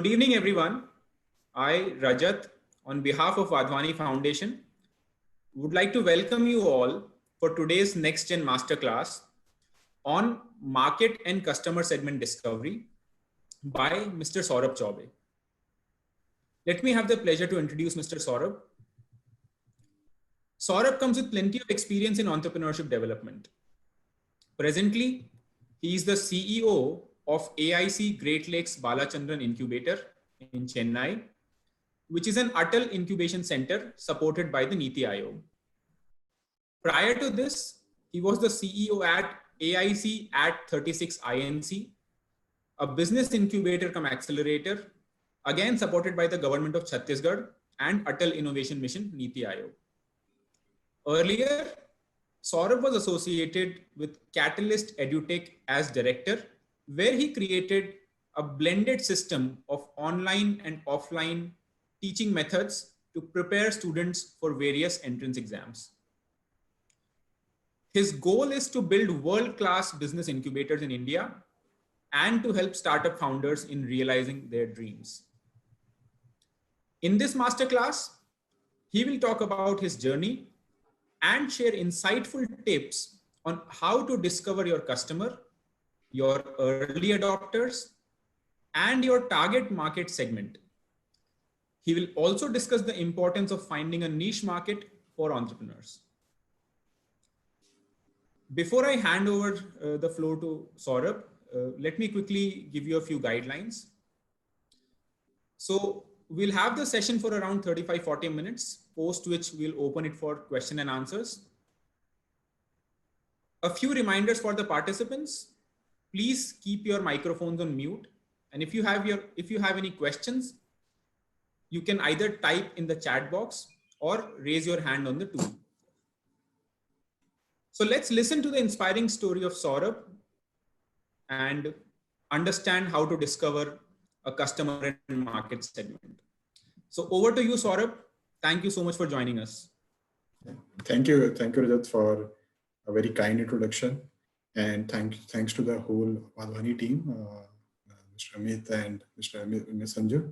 Good evening, everyone. I, Rajat, on behalf of Vadhwani Foundation, would like to welcome you all for today's Next Gen Masterclass on Market and Customer Segment Discovery by Mr. Saurabh Chaubey. Let me have the pleasure to introduce Mr. Saurabh. Saurabh comes with plenty of experience in entrepreneurship development. Presently, he is the CEO of AIC Great Lakes Balachandran Incubator in Chennai, which is an Atal Incubation Center supported by the Niti Aayog. Prior to this, he was the CEO at AIC at 36 INC, a business incubator cum accelerator, again supported by the government of Chhattisgarh and Atal Innovation Mission Niti Aayog. Earlier, Saurabh was associated with Catalyst EduTech as director, where he created a blended system of online and offline teaching methods to prepare students for various entrance exams. His goal is to build world-class business incubators in India and to help startup founders in realizing their dreams. In this masterclass, he will talk about his journey and share insightful tips on how to discover your customer, your early adopters, and your target market segment. He will also discuss the importance of finding a niche market for entrepreneurs. Before I hand over the floor to Saurabh, let me quickly give you a few guidelines. So we'll have the session for around 35-40 minutes, post which we'll open it for question and answers. A few reminders for the participants. Please keep your microphones on mute. And if you have any questions, you can either type in the chat box or raise your hand on the tool. So let's listen to the inspiring story of Saurabh and understand how to discover a customer and market segment. So over to you, Saurabh. Thank you so much for joining us. Thank you, Rajat, for a very kind introduction, and thanks to the whole Vadhwani team, Mr. Amit and Ms. Sanju.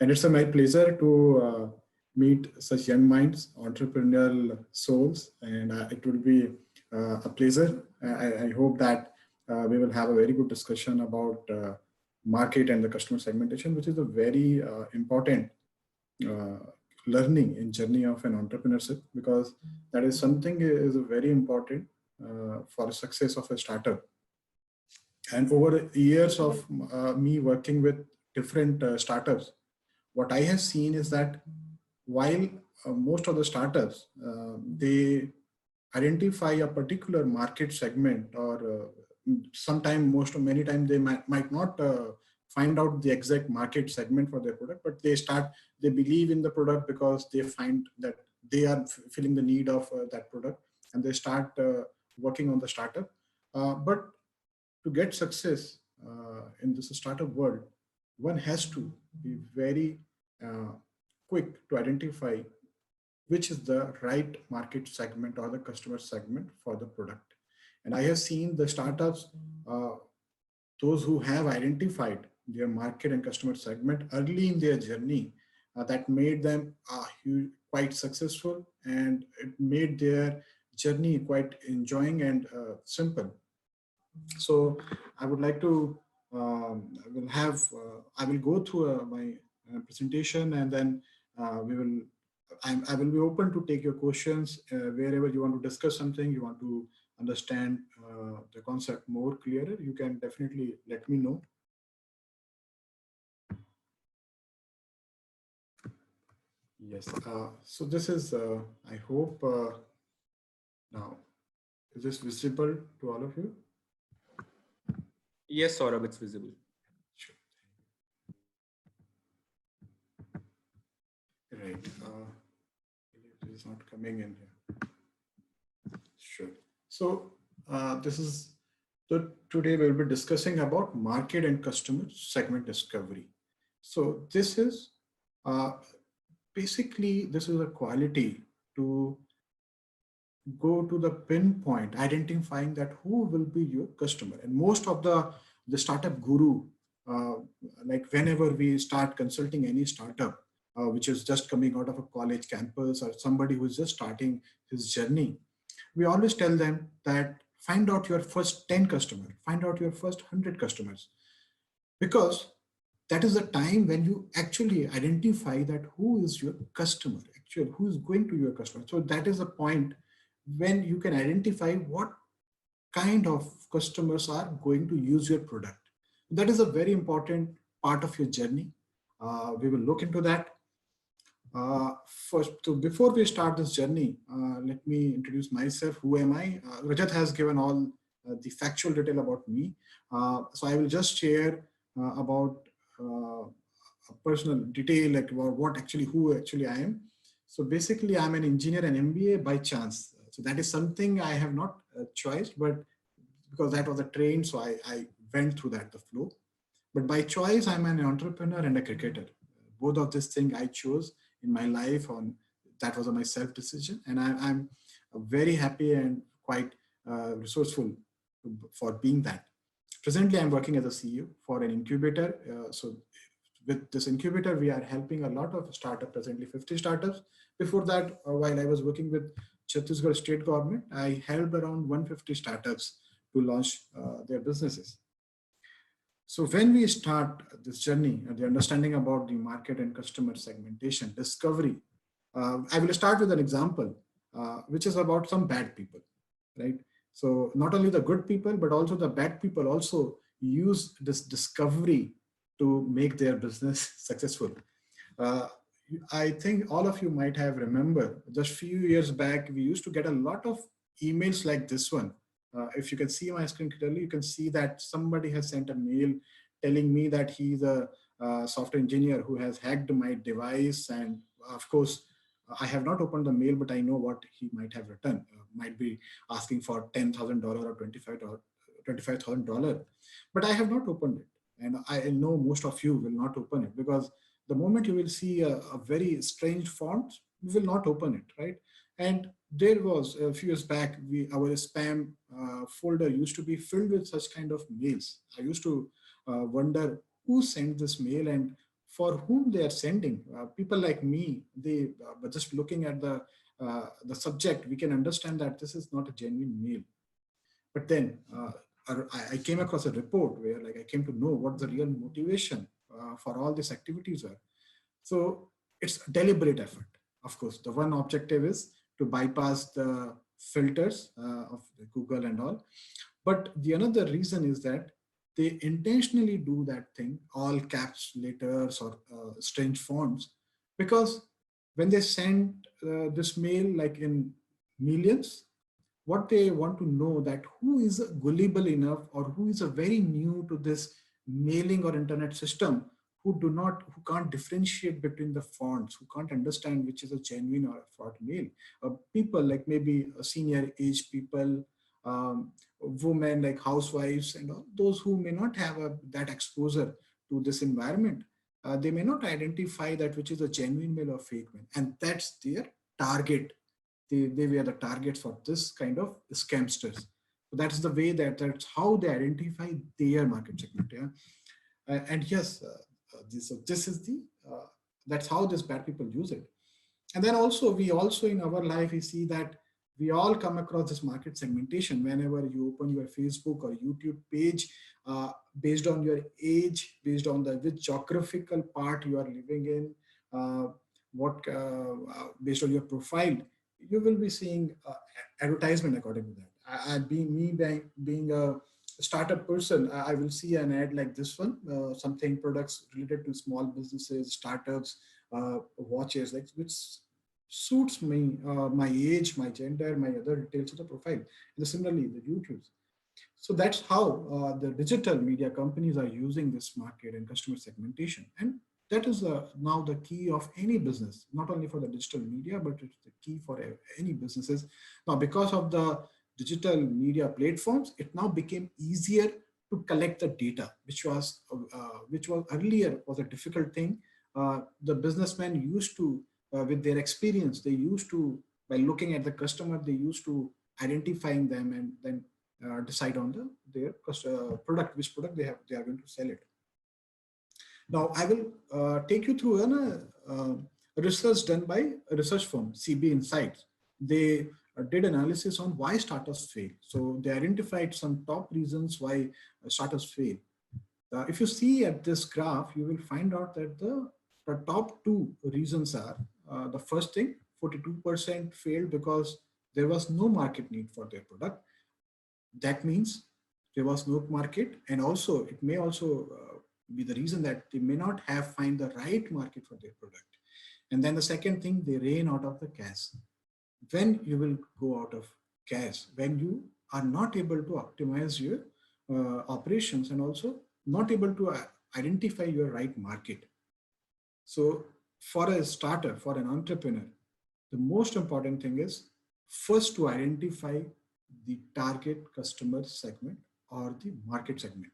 And it's my pleasure to meet such young minds, entrepreneurial souls, and it will be a pleasure. I hope that we will have a very good discussion about market and the customer segmentation, which is a very important learning in journey of an entrepreneurship, because that is something is very important for the success of a startup. And over the years of me working with different startups, what I have seen is that while most of the startups, they identify a particular market segment, or many times they might not find out the exact market segment for their product, but they believe in the product because they find that they are filling the need of that product, and they start working on the startup. But to get success in this startup world, one has to be very quick to identify which is the right market segment or the customer segment for the product. And I have seen the startups, those who have identified their market and customer segment early in their journey, that made them quite successful, and it made their journey quite enjoying and simple. So I would like to, I will go through my presentation, and then I will be open to take your questions wherever you want to discuss something, you want to understand the concept more clearer, you can definitely let me know. Yes, so this is, I hope, now, is this visible to all of you? Yes, Saurabh, it's visible. Sure. Right, it is not coming in here. Sure. So today we'll be discussing about market and customer segment discovery. So this is basically, this is a quality to go to the pinpoint, identifying that who will be your customer. And most of the startup guru, like whenever we start consulting any startup, which is just coming out of a college campus or somebody who's just starting his journey, we always tell them that find out your first 10 customers, find out your first 100 customers, because that is the time when you actually identify that who is your customer, actually who is going to your customer. So that is the point when you can identify what kind of customers are going to use your product. That is a very important part of your journey. We will look into that. First, so before we start this journey, let me introduce myself. Who am I? Rajat has given all the factual detail about me. So I will just share about a personal detail, like about who actually I am. So basically, I'm an engineer and MBA by chance. So that is something I have not choiced, but because that was a train, so I went through that, the flow. But by choice, I'm an entrepreneur and a cricketer. Both of these things I chose in my life. That was my self decision, and I'm very happy and quite resourceful for being that. Presently, I'm working as a CEO for an incubator. So with this incubator, we are helping a lot of startups, presently 50 startups. Before that, while I was working with Chhattisgarh state government, I helped around 150 startups to launch their businesses. So when we start this journey, the understanding about the market and customer segmentation, discovery, I will start with an example, which is about some bad people, right? So not only the good people, but also the bad people also use this discovery to make their business successful. Uh, I think all of you might have remembered just few years back, we used to get a lot of emails like this one. If you can see my screen clearly, you can see that somebody has sent a mail telling me that he's a software engineer who has hacked my device. And of course, I have not opened the mail, but I know what he might have written. Might be asking for $10,000 or $25,000. But I have not opened it. And I know most of you will not open it, because the moment you will see a very strange font, you will not open it, right? And there was a few years back, our spam folder used to be filled with such kind of mails. I used to wonder who sent this mail and for whom they are sending. People like me, they but just looking at the subject, we can understand that this is not a genuine mail. But then I came across a report where, like, I came to know what the real motivation for all these activities are. So it's a deliberate effort. Of course, the one objective is to bypass the filters of Google and all. But the another reason is that they intentionally do that thing, all caps letters or strange fonts, because when they send this mail like in millions, what they want to know that who is gullible enough or who is a very new to this mailing or internet system, who can't differentiate between the fonts, who can't understand which is a genuine or a fraud mail. People like maybe senior age people, women like housewives and all those who may not have that exposure to this environment, they may not identify that which is a genuine mail or fake mail, and that's their target. They were the targets for this kind of scamsters. So that's the way that's how they identify their market segment. Yeah, and yes, this is the that's how these bad people use it. And then also we also in our life we see that we all come across this market segmentation whenever you open your Facebook or YouTube page, based on your age, based on the which geographical part you are living in, based on your profile, you will be seeing advertisement according to that. Being a startup person, I will see an ad like this one, something products related to small businesses, startups, watches, like which suits me, my age, my gender, my other details of the profile. And similarly, the YouTubes. So that's how the digital media companies are using this market and customer segmentation. And that is now the key of any business, not only for the digital media, but it's the key for any businesses. Now, because of the digital media platforms, it now became easier to collect the data, which was earlier was a difficult thing. The businessmen used to, with their experience, they used to, by looking at the customer, they used to identifying them and then decide on their product, which product they are going to sell it. Now I will take you through a research done by a research firm, CB Insights. They did analysis on why startups fail. So they identified some top reasons why startups fail. If you see at this graph, you will find out that the top two reasons are the first thing, 42% failed because there was no market need for their product. That means there was no market, and also it may also be the reason that they may not have find the right market for their product. And then the second thing, they ran out of the cash. When you will go out of cash, when you are not able to optimize your operations and also not able to identify your right market. So for a starter, for an entrepreneur, the most important thing is first to identify the target customer segment or the market segment.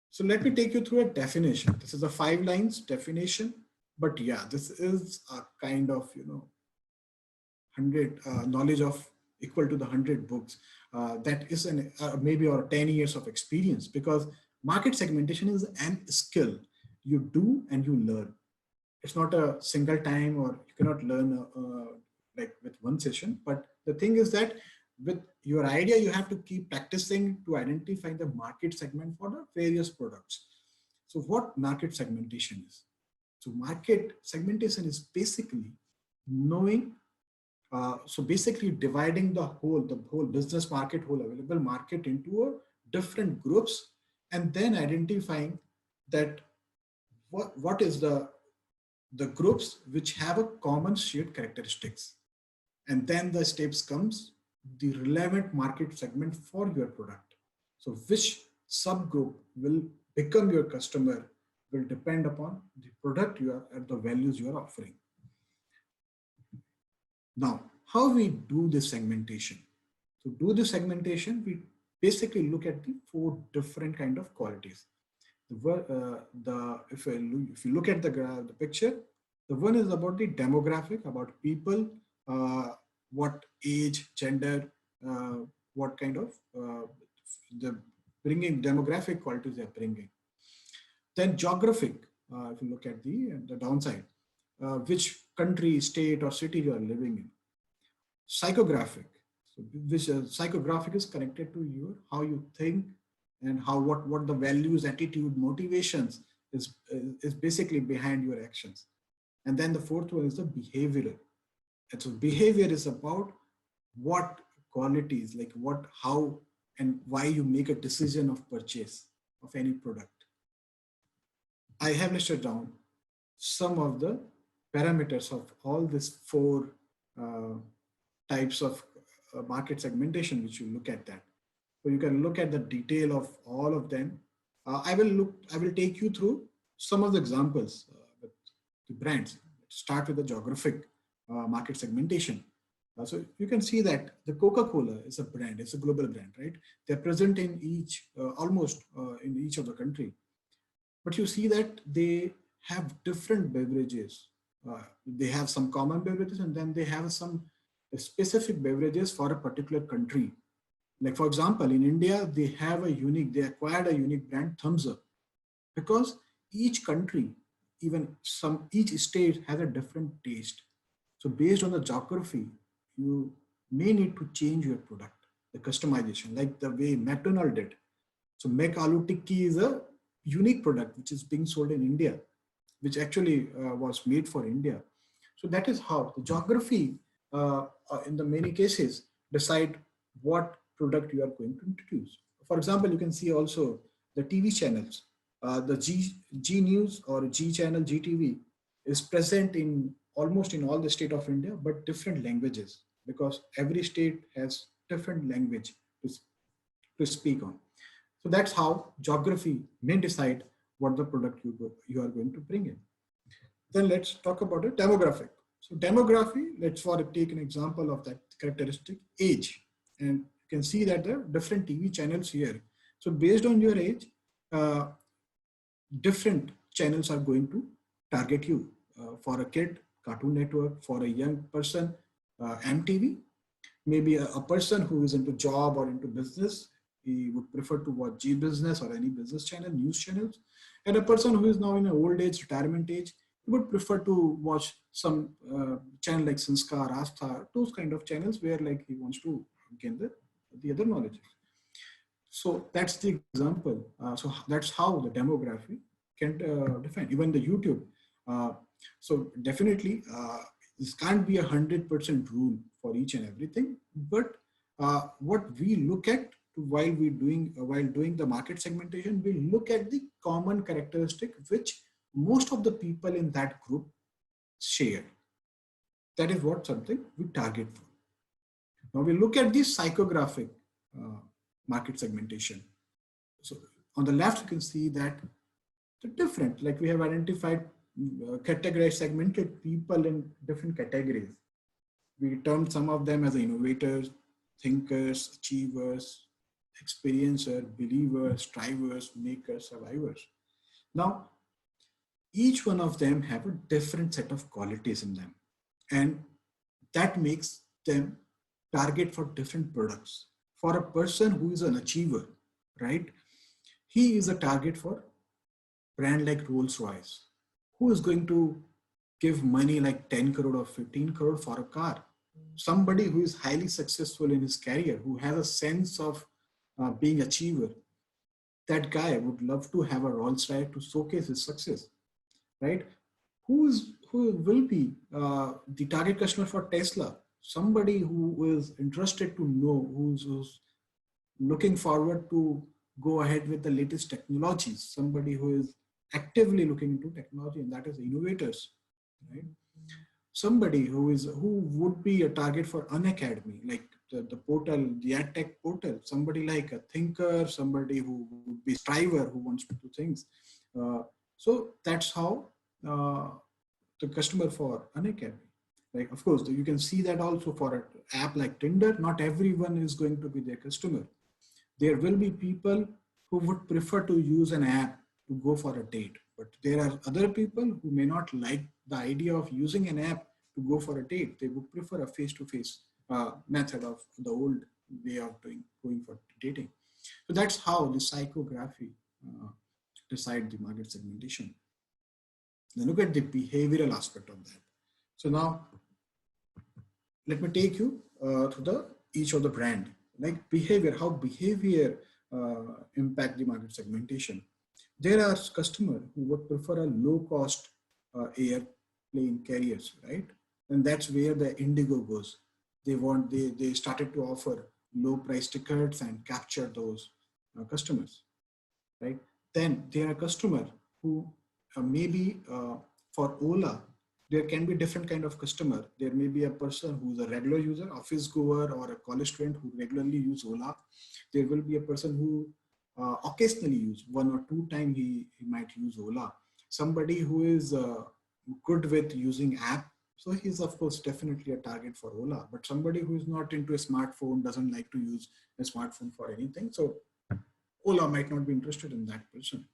So let me take you through a definition. This is a 5 lines definition, but yeah, this is a kind of, 100 knowledge of equal to the 100 books. That is an maybe or 10 years of experience, because market segmentation is an skill you do and you learn. It's not a single time, or you cannot learn like with one session. But the thing is that with your idea, you have to keep practicing to identify the market segment for the various products. So what market segmentation is? So market segmentation is basically knowing, so basically dividing the whole business market, whole available market into different groups, and then identifying that what is the groups which have a common shared characteristics. And then the steps comes the relevant market segment for your product. So which subgroup will become your customer will depend upon the product you are and the values you are offering. Now, how we do this segmentation? To do this segmentation, we basically look at the 4 different kind of qualities. If you look at the picture, the one is about the demographic, about people, what age, gender, what kind of the bringing demographic qualities they are bringing. Then geographic, if you look at the downside, which country, state, or city you are living in. Psychographic, so which psychographic is connected to your how you think and how what the values, attitude, motivations is basically behind your actions. And then the 4th one is the behavioral. And so behavior is about what qualities, like what, how, and why you make a decision of purchase of any product. I have listed down some of the parameters of all these 4 types of market segmentation, which you look at that. So you can look at the detail of all of them. I will take you through some of the examples with the brands. Start with the geographic market segmentation. So you can see that the Coca-Cola is a brand, it's a global brand, right? They're present in each, almost in each of the country. But you see that they have different beverages. They have some common beverages, and then they have some specific beverages for a particular country. Like for example, in India, they acquired a unique brand, Thums Up, because each country, each state has a different taste. So based on the geography, you may need to change your product, the customization, like the way McDonald's did. So Mac Aloo Tikki is a unique product which is being sold in India, which actually was made for India. So that is how the geography, in the many cases, decide what product you are going to introduce. For example, you can see also the TV channels. The G News or G channel, GTV is present in almost in all the state of India, but different languages, because every state has different language to speak on. So that's how geography may decide what the product you are going to bring in. Then let's talk about the demographic. So demography, let's take an example of that characteristic, age. And you can see that there are different TV channels here. So based on your age, different channels are going to target you. For a kid, Cartoon Network; for a young person, MTV; maybe a person who is into job or into business, he would prefer to watch G Business or any business channel, news channels. And a person who is now in an old age, retirement age, he would prefer to watch some channel like Sanskar, Astha, those kind of channels where like he wants to gain the other knowledge. So that's the example. So that's how the demography can define even the YouTube. So definitely this can't be 100% rule for each and everything, but what we look at while doing the market segmentation, we look at the common characteristic which most of the people in that group share. That is what something we target for. Now we look at the psychographic market segmentation. So on the left, you can see that the different, like we have identified, categorized, segmented people in different categories. We termed some of them as innovators, thinkers, achievers, experiencer, believers, strivers, makers, survivors. Now, each one of them have a different set of qualities in them, and that makes them target for different products. For a person who is an achiever, right? He is a target for brand like Rolls-Royce. Who is going to give money like 10 crore or 15 crore for a car? Somebody who is highly successful in his career, who has a sense of being achiever. That guy would love to have a Rolls-Royce to showcase his success, right? Who will be the target customer for Tesla? Somebody who is interested to know, who's looking forward to go ahead with the latest technologies, somebody who is actively looking into technology, and that is innovators, right? Somebody who would be a target for Unacademy, like the portal, the AdTech portal, somebody like a thinker, somebody who would be striver, who wants to do things. So that's how the customer for Unacademy. Like, of course, you can see that also for an app like Tinder, not everyone is going to be their customer. There will be people who would prefer to use an app to go for a date, but there are other people who may not like the idea of using an app to go for a date. They would prefer a face-to-face method of the old way of going for dating. So that's how the psychography decide the market segmentation. Then look at the behavioral aspect of that. So now let me take you to each of the brand, like behavior, how behavior impact the market segmentation. There are customers who would prefer a low-cost airplane carriers, right? And that's where the Indigo goes. They started to offer low-price tickets and capture those customers, right? Then there are customers who maybe for Ola, there can be different kind of customer. There may be a person who's a regular user, office goer, or a college student who regularly use Ola. There will be a person who occasionally use 1 or 2 times he might use Ola. Somebody who is good with using app, so he's of course definitely a target for Ola. But somebody who is not into a smartphone, doesn't like to use a smartphone for anything, so Ola might not be interested in that person.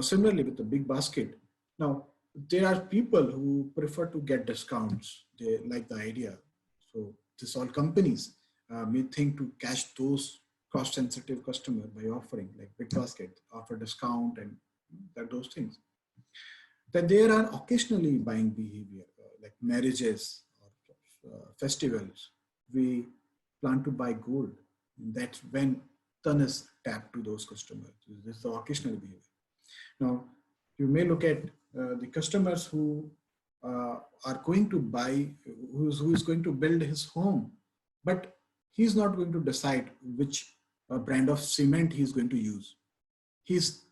Similarly with the big basket. Now, there are people who prefer to get discounts. They like the idea. So this all companies may think to catch those cost sensitive customer by offering like big basket, offer discount and those things. Then there are occasionally buying behavior like marriages or festivals. We plan to buy gold. And that's when ton is tapped to those customers. This is the occasional behavior. Now, you may look at the customers who are going to buy, who is going to build his home, but he's not going to decide which brand of cement he's going to use. His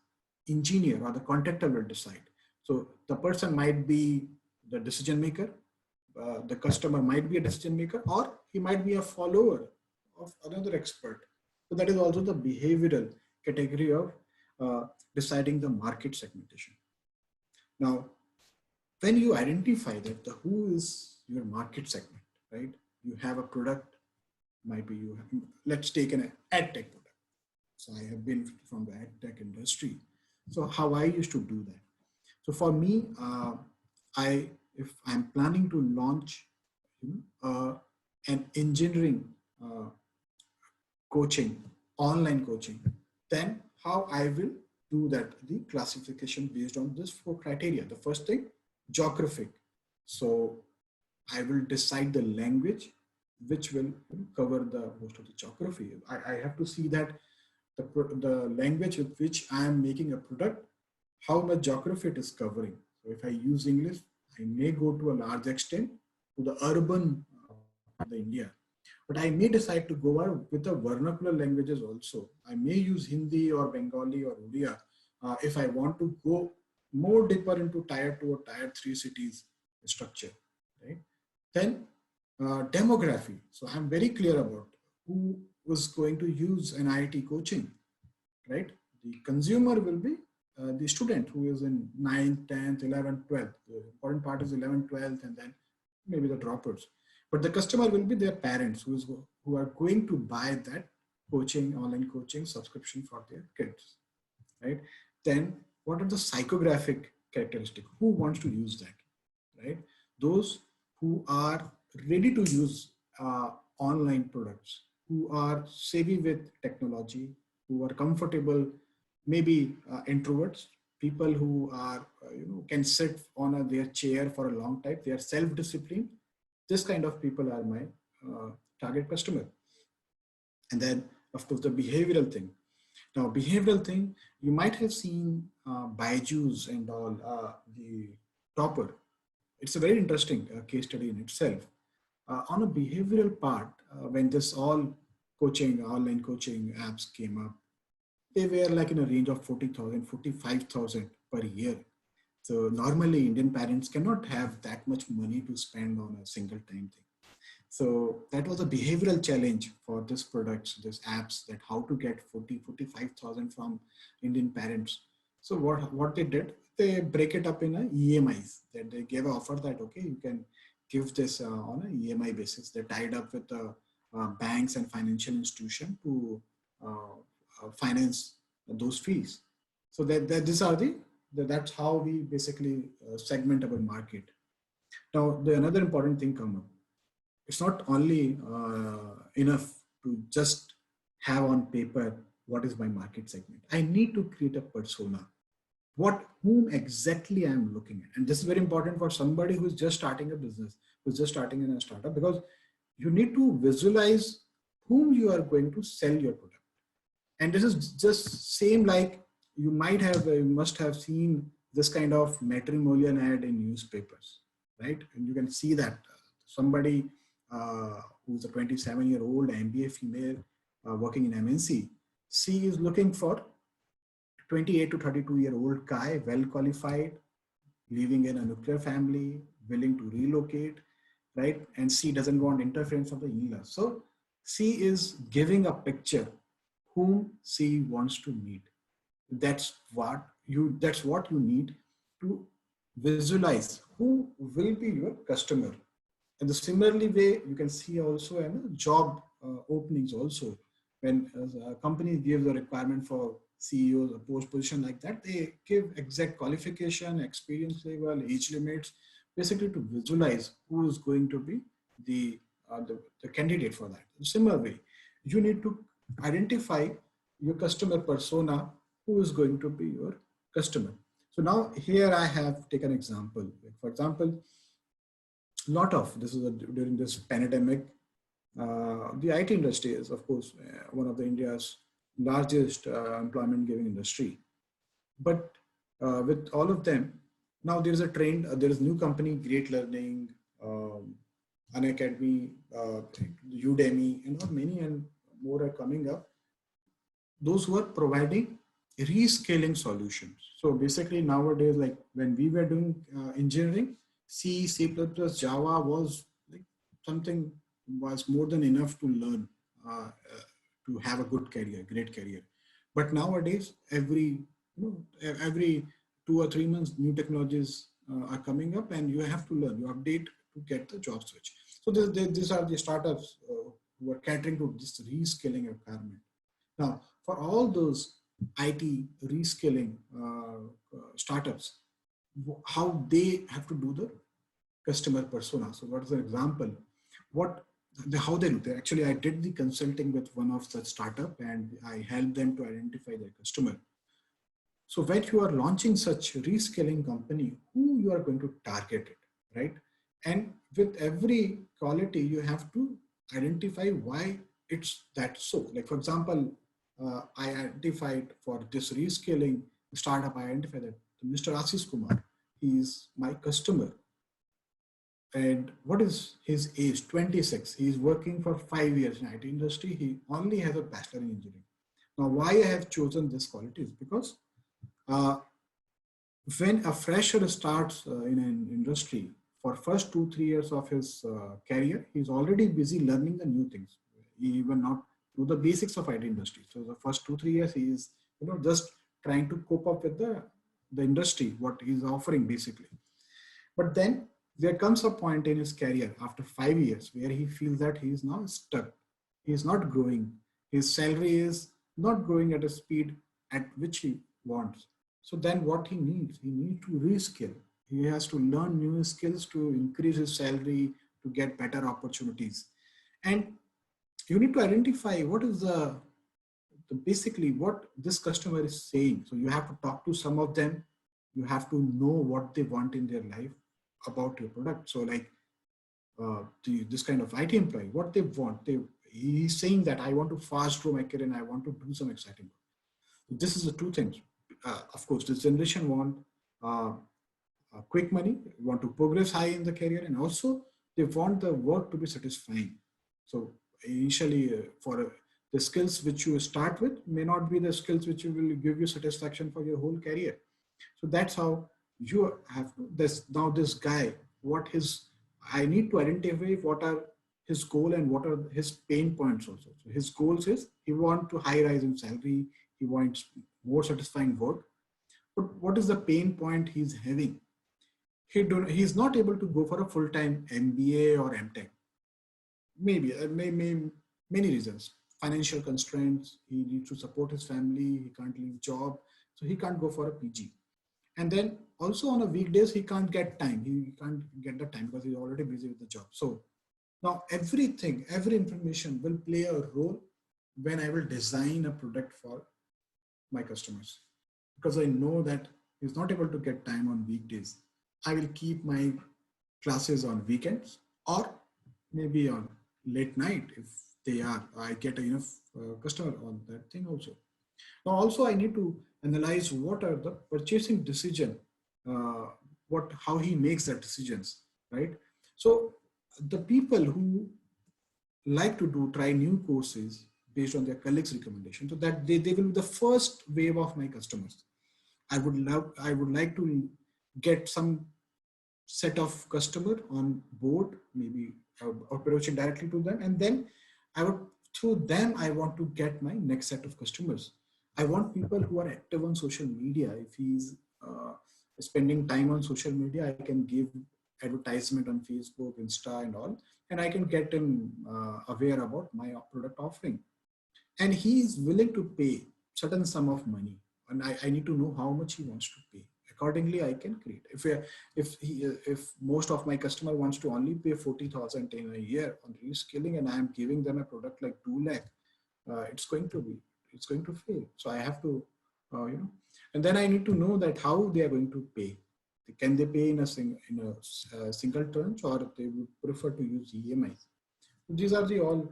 engineer or the contractor will decide. So the person might be the decision maker, the customer might be a decision maker, or he might be a follower of another expert. So that is also the behavioral category of deciding the market segmentation. Now, when you identify that who is your market segment, right? You have a product, might be you have, let's take an ad tech product. So I have been from the ad tech industry. So how I used to do that. So for me, if I'm planning to launch an engineering coaching online coaching, then how I will do that, the classification based on this 4 criteria. The first thing, geographic. So I will decide the language which will cover the most of the geography. I have to see that the language with which I am making a product, how much geography it is covering. So if I use English, I may go to a large extent to the urban part of the India, but I may decide to go out with the vernacular languages also. I may use Hindi or Bengali or Odia if I want to go more deeper into tier 2 or tier 3 cities structure, right? Then demography. So I'm very clear about who was going to use an IIT coaching, right? The consumer will be the student who is in 9th, 10th, 11th, 12th. The important part is 11th, 12th, and then maybe the droppers. But the customer will be their parents who are going to buy that coaching, online coaching subscription for their kids, right? Then what are the psychographic characteristics? Who wants to use that, right? Those who are ready to use online products, who are savvy with technology, who are comfortable, maybe introverts, people who are, can sit on their chair for a long time, they are self-disciplined. This kind of people are my target customer. And then, of course, the behavioral thing. Now, behavioral thing, you might have seen Byju's and all, the topper. It's a very interesting case study in itself. On a behavioral part, when this all coaching, online coaching apps came up, they were like in a range of 40,000, 45,000 per year. So normally Indian parents cannot have that much money to spend on a single time thing. So that was a behavioral challenge for this products, this apps, that how to get 40, 45,000 from Indian parents. So what they did, they break it up in a EMIs. That they gave an offer that, okay, you can give this on an EMI basis. They tied up with the banks and financial institution to finance those fees. So these are that's how we basically segment our market. Now, another important thing come up. It's not only enough to just have on paper what is my market segment. I need to create a persona. Whom exactly I'm looking at. And this is very important for somebody who's just starting a business, who's just starting in a startup, because you need to visualize whom you are going to sell your product. And this is just same like you must have seen this kind of matrimonial ad in newspapers, right? And you can see that somebody who's a 27-year-old MBA female working in MNC, she is looking for 28 to 32-year-old guy, well qualified, living in a nuclear family, willing to relocate, right? And she doesn't want interference of the in-laws. So she is giving a picture whom she wants to meet. That's what you need to visualize who will be your customer. And the similarly way, you can see also in job openings also. When a company gives a requirement for CEOs, a post position like that, they give exact qualification, experience level, age limits, basically to visualize who is going to be the candidate for that. Similar way, you need to identify your customer persona, who is going to be your customer. So now here I have taken an example. For example, during this pandemic, the IT industry is, of course, one of the India's largest employment giving industry. But with all of them, now there is a trend, there is new company, Great Learning, Unacademy, Udemy, and many and more are coming up. Those who are providing reskilling solutions. So basically nowadays, like when we were doing engineering, C, C++, Java was like something was more than enough to learn to have a good career, great career. But nowadays, every 2 or 3 months, new technologies are coming up, and you have to learn, you update to get the job switch. So these are the startups who are catering to this reskilling requirement. Now, for all those IT reskilling startups, how they have to do the customer persona. So what is an example? What how they look. Actually, I did the consulting with one of the startup and I helped them to identify their customer. So when you are launching such reskilling company, who you are going to target it, right? And with every quality, you have to identify why it's that so. Like for example, I identified for this reskilling startup, I identified that Mr. Ashish Kumar, he is my customer. And what is his age? 26. He is working for 5 years in IT industry. He only has a bachelor in engineering. Now, why I have chosen this quality is because uh, when a fresher starts in an industry, for first 2 3 years of his career, he's already busy learning the new things, even not to the basics of IT industry. So the first 2 3 years, he is just trying to cope up with the industry, what he's offering basically. But then there comes a point in his career after 5 years where he feels that he is now stuck. He is not growing. His salary is not growing at a speed at which he wants. So then what he needs to reskill. He has to learn new skills to increase his salary, to get better opportunities. And you need to identify what is basically what this customer is saying. So you have to talk to some of them. You have to know what they want in their life about your product. So like this kind of IT employee, what they want, he's saying that I want to fast grow my career and I want to do some exciting work. This is the two things. Of course, this generation want quick money, want to progress high in the career, and also they want the work to be satisfying. So initially, for the skills which you start with may not be the skills which will give you satisfaction for your whole career. So that's how you have to. This guy, what his, I need to identify what are his goal and what are his pain points also. So his goals is he wants to high rise in salary, he wants more satisfying work. But what is the pain point he's having? He's not able to go for a full-time MBA or MTech. Maybe, many reasons. Financial constraints, he needs to support his family, he can't leave job, so he can't go for a PG. And then also on a weekdays, he can't get time. He can't get the time because he's already busy with the job. So now every information will play a role when I will design a product for my customers. Because I know that he's not able to get time on weekdays. I will keep my classes on weekends or maybe on late night if I get enough customer on that thing also. Now also I need to analyze what are the purchasing decision, how he makes that decisions, right? So the people who like to try new courses based on their colleagues' recommendation, so that they will be the first wave of my customers. I would like to get some set of customer on board, maybe approaching directly to them, and then through them I want to get my next set of customers. I want people who are active on social media. If he's spending time on social media, I can give advertisement on Facebook, Insta and all, and I can get him aware about my product offering. And he is willing to pay certain sum of money, and I need to know how much he wants to pay. Accordingly, I can create. If most of my customer wants to only pay 40,000 in a year on reskilling, and I am giving them a product like 2 lakh, it's going to fail. So I have to, and then I need to know that how they are going to pay. Can they pay in a single tranche, or they would prefer to use EMIs? These are the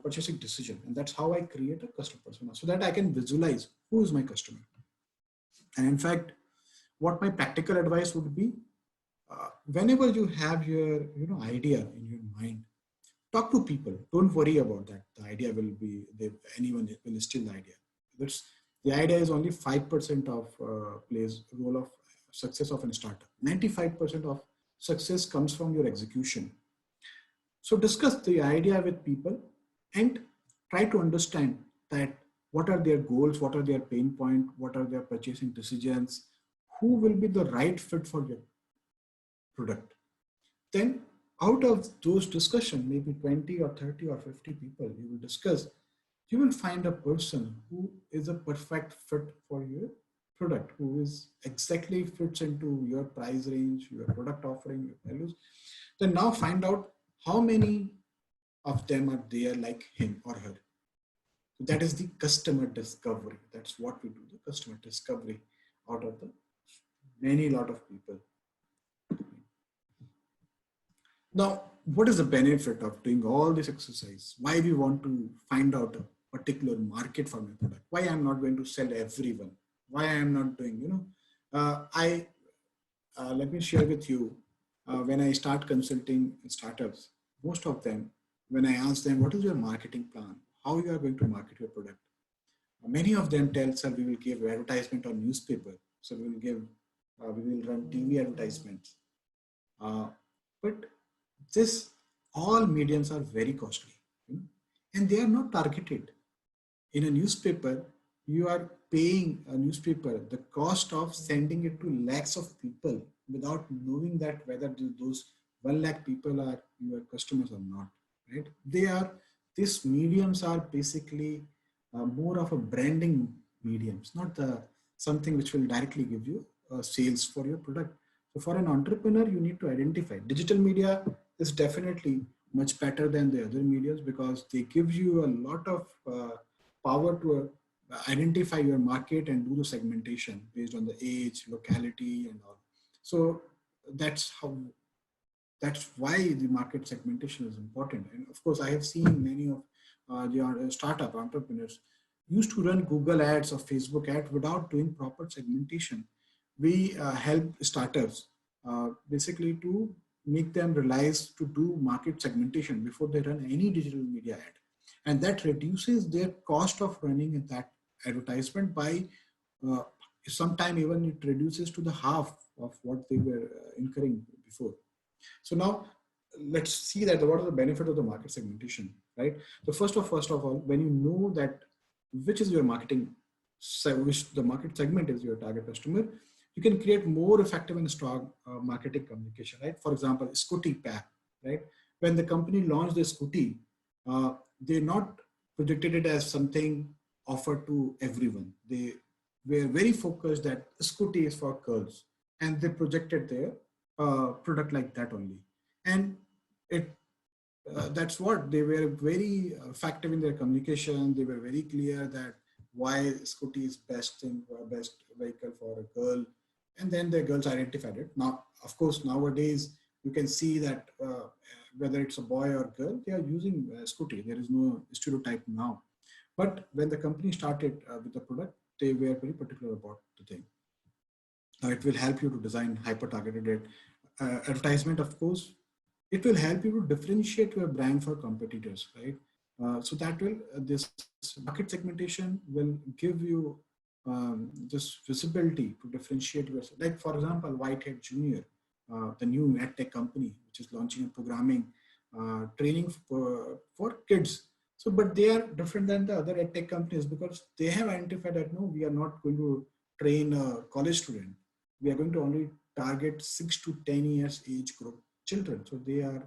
purchasing decision, and that's how I create a customer persona, so that I can visualize who is my customer. And in fact, what my practical advice would be, whenever you have your idea in your mind, talk to people. Don't worry about that. The idea will be anyone will steal the idea. The idea is only 5% of plays role of success of a startup. 95% of success comes from your execution. So discuss the idea with people and try to understand that what are their goals, what are their pain points, what are their purchasing decisions, who will be the right fit for your product. Then out of those discussion, maybe 20 or 30 or 50 people you will discuss, you will find a person who is a perfect fit for your product, who is exactly fits into your price range, your product offering, your values. Then now find out how many of them are there like him or her. So that is the customer discovery. That's what we do, the customer discovery out of the many lot of people. Now, what is the benefit of doing all this exercise? Why we want to find out a particular market for my product? Why I'm not going to sell everyone? Why I'm not doing, let me share with you, when I start consulting startups, most of them, when I ask them, what is your marketing plan? How you are going to market your product? Many of them tell, sir, we will give advertisement on newspaper. So we will run TV advertisements. But this, all mediums are very costly, and they are not targeted. In a newspaper, you are paying a newspaper the cost of sending it to lakhs of people without knowing that whether those 1 lakh people are your customers or not, right? These mediums are basically more of a branding mediums, not something which will directly give you sales for your product. So for an entrepreneur, you need to identify. Digital media is definitely much better than the other medias because they give you a lot of power to identify your market and do the segmentation based on the age, locality, and all. So that's why the market segmentation is important. And of course, I have seen many of the startup entrepreneurs used to run Google ads or Facebook ads without doing proper segmentation. We help startups basically to make them realize to do market segmentation before they run any digital media ad. And that reduces their cost of running that advertisement by sometime even it reduces to the half of what they were incurring before. So now let's see that what are the benefit of the market segmentation, right? So first of all, when you know that which is your marketing, which the market segment is your target customer, you can create more effective and strong marketing communication, right? For example, Scooty Pack, right? When the company launched the Scooty, they not projected it as something offered to everyone. They were very focused that Scooty is for girls, and they projected their product like that only. And that's what they were very effective in their communication. They were very clear that why Scooty is best vehicle for a girl, and then the girls identified it. Now, of course, nowadays you can see that whether it's a boy or girl, they are using Scooty. There is no stereotype now. But when the company started with the product, they were very particular about the thing. Now, it will help you to design hyper-targeted advertisement, of course. It will help you to differentiate your brand for competitors, right? So that will, this market segmentation will give you this visibility to differentiate yourself. Like for example, Whitehead Junior, the new edtech company, which is launching a programming training for kids. So, but they are different than the other edtech companies because they have identified that no, we are not going to train a college student. We are going to only target 6 to 10 years age group children. So they are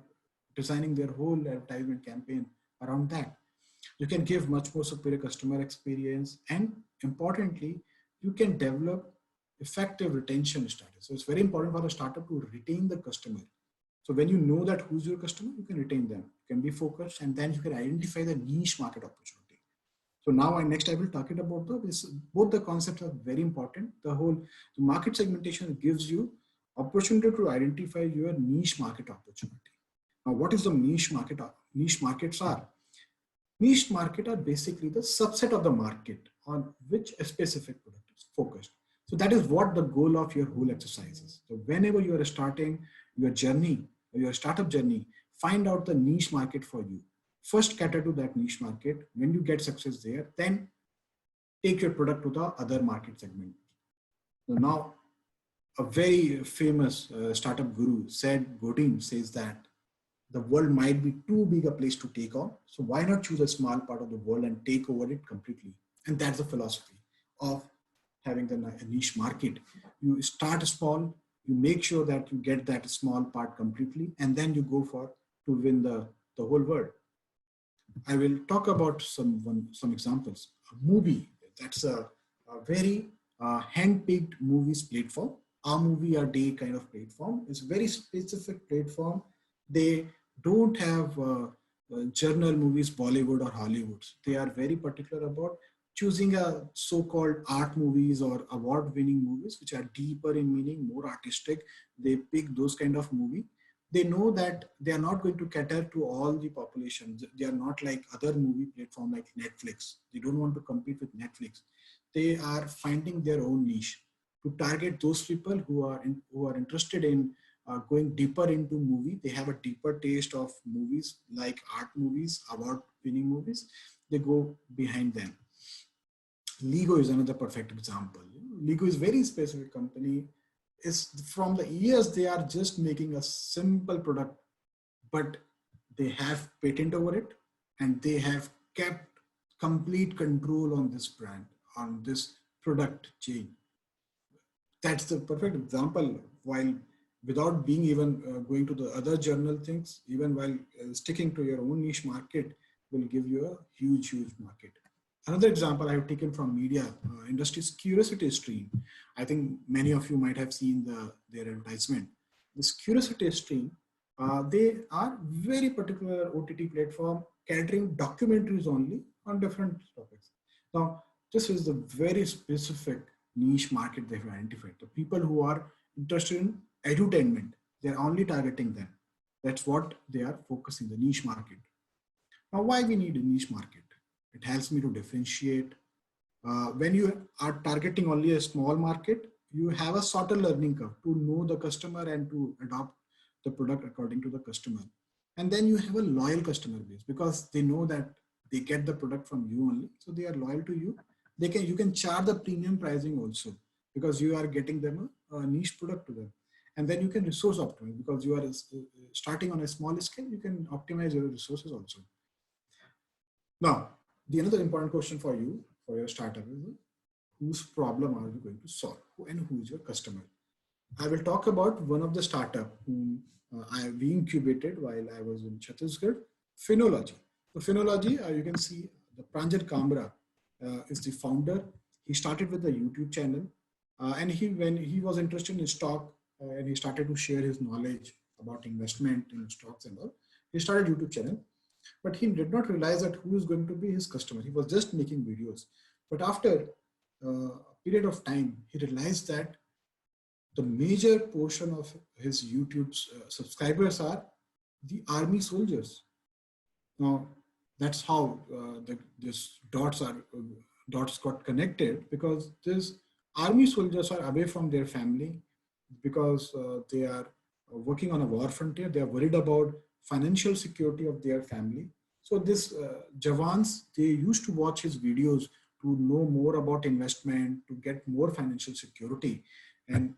designing their whole advertisement campaign around that. You can give much more superior customer experience, and importantly, you can develop effective retention strategies. So it's very important for a startup to retain the customer. So when you know that who's your customer, you can retain them. You can be focused, and then you can identify the niche market opportunity. So now next I will talk about both the concepts are very important. The market segmentation gives you opportunity to identify your niche market opportunity. Now, what is the niche market? Niche markets are basically the subset of the market on which a specific product is focused. So that is what the goal of your whole exercise is. So whenever you are starting your journey, your startup journey, find out the niche market for you. First, cater to that niche market. When you get success there, then take your product to the other market segment. So now, a very famous startup guru, Seth Godin, says that the world might be too big a place to take on. So why not choose a small part of the world and take over it completely? And that's the philosophy of having the niche market. You start small, you make sure that you get that small part completely, and then you go to win the whole world. I will talk about some examples. A movie, that's a very hand-picked movies platform. Our movie a day kind of platform is a very specific platform. They don't have journal movies, Bollywood or Hollywood. They are very particular about choosing a so-called art movies or award-winning movies, which are deeper in meaning, more artistic. They pick those kind of movie. They know that they are not going to cater to all the population. They are not like other movie platform like Netflix. They don't want to compete with Netflix. They are finding their own niche to target those people who are interested in going deeper into movie. They have a deeper taste of movies like art movies, award-winning movies. They go behind them. Lego is another perfect example. Lego is very specific company. Is from the years they are just making a simple product, but they have patent over it, and they have kept complete control on this brand, on this product chain. That's the perfect example. While without being even going to the other journal things, even while sticking to your own niche market will give you a huge, huge market. Another example I have taken from media industry's Curiosity Stream. I think many of you might have seen their advertisement. This Curiosity Stream, they are very particular OTT platform catering documentaries only on different topics. Now, this is the very specific niche market they have identified. The people who are interested in edutainment, they're only targeting them. That's what they are focusing, the niche market. Now, why we need a niche market? It helps me to differentiate. When you are targeting only a small market, you have a shorter learning curve to know the customer and to adopt the product according to the customer. And then you have a loyal customer base because they know that they get the product from you only. So they are loyal to you. You can charge the premium pricing also because you are getting them a niche product to them. And then you can resource optimize because you are starting on a small scale, you can optimize your resources also. Now, the another important question for you, for your startup is whose problem are you going to solve and who is your customer? I will talk about one of the startup whom we incubated while I was in Chhattisgarh, Phenology. So Phenology, you can see the Pranjal Kamra is the founder. He started with a YouTube channel and when he was interested in stock and he started to share his knowledge about investment in stocks and all, he started YouTube channel. But he did not realize that who is going to be his customer. He was just making videos. But after a period of time, he realized that the major portion of his YouTube subscribers are the army soldiers. Now, that's how this dots got connected, because these army soldiers are away from their family because they are working on a war frontier. They are worried about financial security of their family. So this Javans, they used to watch his videos to know more about investment, to get more financial security. And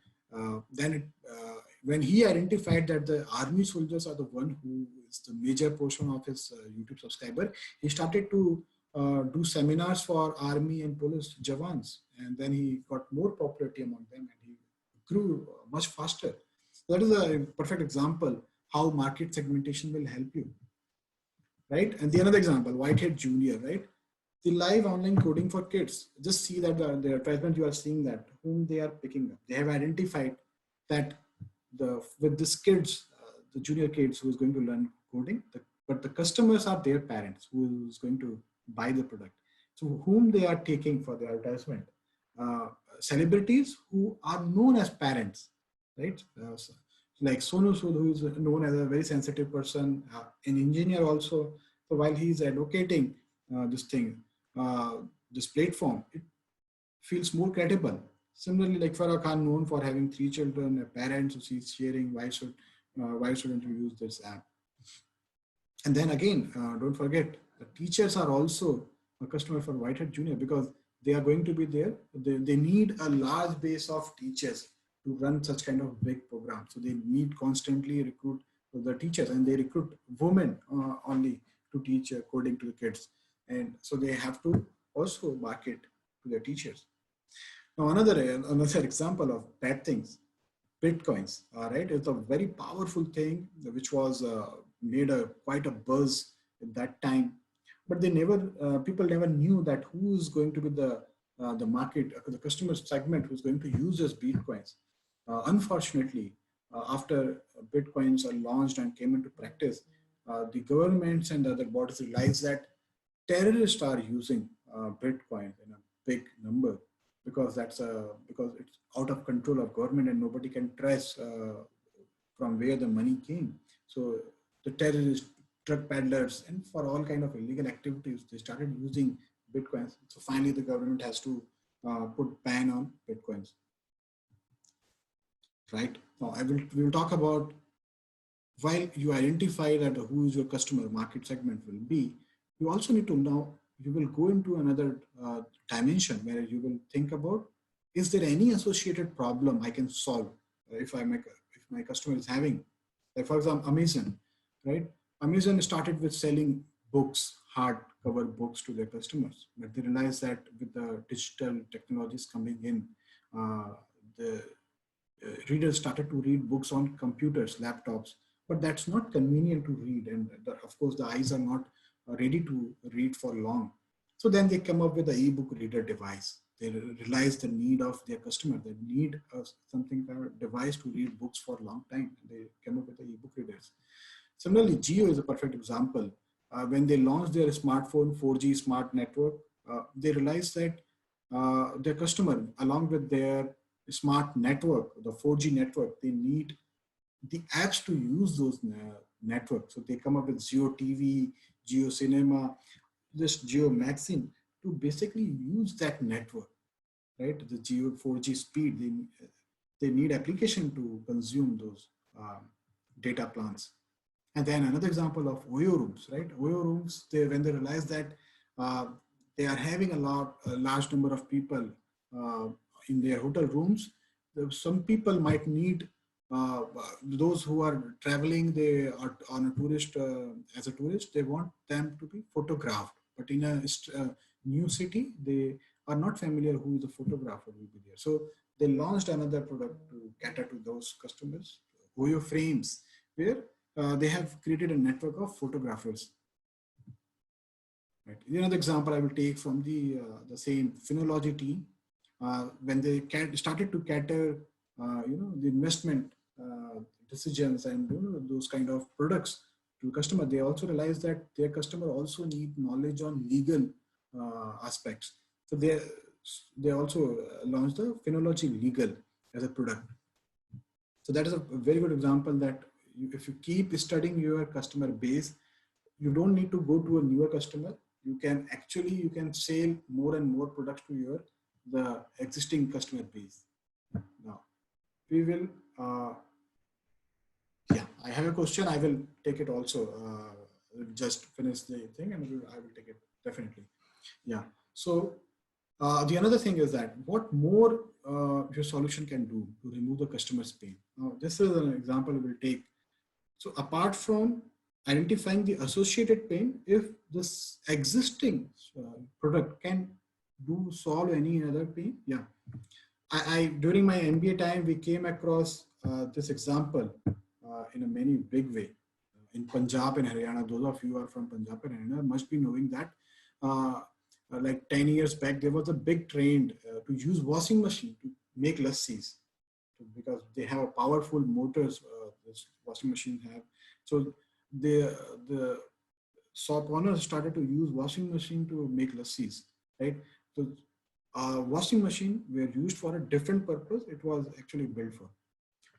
when he identified that the army soldiers are the one who is the major portion of his YouTube subscriber, he started to do seminars for army and police Javans. And then he got more popularity among them and he grew much faster. That is a perfect example how market segmentation will help you, right? And the another example, Whitehead Junior, right? The live online coding for kids. Just see that the advertisement you are seeing that whom they are picking up. They have identified that with these kids, the junior kids who is going to learn coding, but the customers are their parents who is going to buy the product. So whom they are taking for the advertisement? Celebrities who are known as parents, right? Like Sonu Sood, who is known as a very sensitive person, an engineer also. So while he is advocating this thing, this platform, it feels more credible. Similarly, like Farah Khan, known for having 3 children, parents who she's sharing, why shouldn't you use this app? And then again, don't forget, the teachers are also a customer for Whitehead Junior because they are going to be there. They need a large base of teachers to run such kind of big programs. So they need constantly recruit the teachers, and they recruit women only to teach coding to the kids. And so they have to also market to their teachers. Now, another example of bad things, Bitcoins, right? It's a very powerful thing which was made quite a buzz at that time, but people never knew that who is going to be the market, the customer segment who's going to use this Bitcoins. Unfortunately, after Bitcoins are launched and came into practice, the governments and other bodies realize that terrorists are using Bitcoin in a big number because because it's out of control of government and nobody can trace from where the money came. So the terrorists, drug peddlers, and for all kind of illegal activities, they started using Bitcoins. So finally, the government has to put ban on Bitcoins. Right now, we will talk about, while you identify that who is your customer market segment will be, you also need to know, you will go into another dimension where you will think about, is there any associated problem I can solve if my customer is having, like for example, Amazon, right? Amazon started with selling books, hardcover books to their customers, but they realized that with the digital technologies coming in, the readers started to read books on computers, laptops, but that's not convenient to read. And of course, the eyes are not ready to read for long. So then they come up with the ebook reader device. They realize the need of their customer. They need something kind of device to read books for a long time. They came up with the ebook readers. Similarly, Jio is a perfect example. When they launched their smartphone 4G smart network, they realized that their customer, along with their smart network, the 4G network, they need the apps to use those networks. So they come up with Jio TV, Jio Cinema, this Jio Magazine to basically use that network, right? The Jio 4G speed, they need application to consume those data plans. And then another example of Oyo rooms, right? Oyo rooms, when they realize that they are having a large number of people in their hotel rooms, some people might need, those who are traveling, they are on a tourist, as a tourist, they want them to be photographed. But in a new city, they are not familiar who the photographer will be there. So they launched another product to cater to those customers, Oyo Frames, where they have created a network of photographers. Right. Another example I will take from the same Finology team, when they started to cater, the investment decisions and those kind of products to customer, they also realized that their customer also need knowledge on legal aspects. So they also launched the Finology Legal as a product. So that is a very good example that if you keep studying your customer base, you don't need to go to a newer customer. You can sell more and more products to the existing customer base. Now, we will, I have a question. I will take it also. Just finish the thing and I will take it definitely. Yeah. So the another thing is that what more your solution can do to remove the customer's pain. Now, this is an example we will take. So apart from identifying the associated pain, if this existing product can solve any other pain, yeah. During my MBA time, we came across this example in a many big way. In Punjab and Haryana, those of you who are from Punjab and Haryana must be knowing that like 10 years back, there was a big trend to use washing machine to make lassis, because they have a powerful motors, this washing machine have. So the shop owners started to use washing machine to make lassis, right? So washing machine were used for a different purpose. It was actually built for.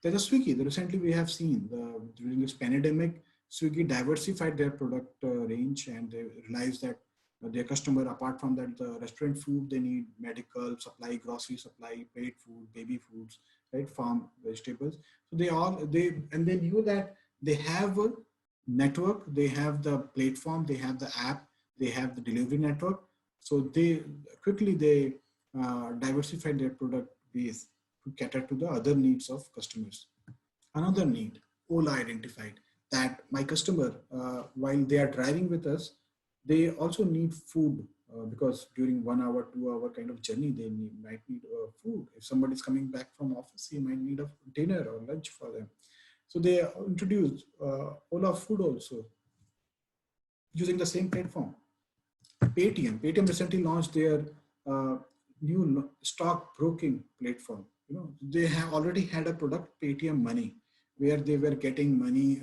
There's a Swiggy. Recently we have seen during this pandemic, Swiggy diversified their product range, and they realized that their customer, apart from that, the restaurant food, they need medical supply, grocery supply, paid food, baby foods, right? Farm vegetables. So they knew that they have a network, they have the platform, they have the app, they have the delivery network. So they quickly diversified their product base to cater to the other needs of customers. Another need, Ola identified that my customer, while they are driving with us, they also need food because during 1 hour, 2 hour kind of journey, they might need food. If somebody is coming back from office, he might need a dinner or lunch for them. So they introduced Ola Food also using the same platform. Paytm recently launched their new stock broking platform. They have already had a product, Paytm Money, where they were getting money,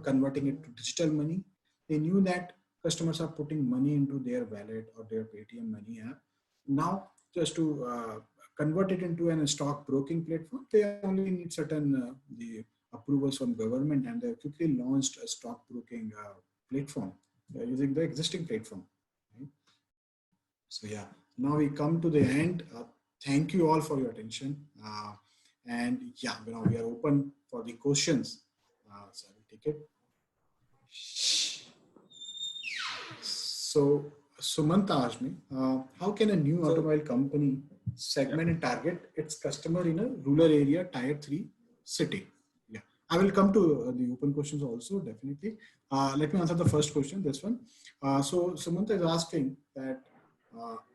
converting it to digital money. They knew that customers are putting money into their wallet or their Paytm Money app. Now, just to convert it into a stock broking platform, they only need certain the approvals from government, and they quickly launched a stock broking platform using the existing platform. Right? So yeah, now we come to the end. Thank you all for your attention. And yeah, we are open for the questions. So I will take it. So Sumanta asked me, how can a new automobile company segment and target its customer in a rural area, tier 3 city? Yeah, I will come to the open questions also, definitely. Let me answer the first question, this one. So Sumanta is asking that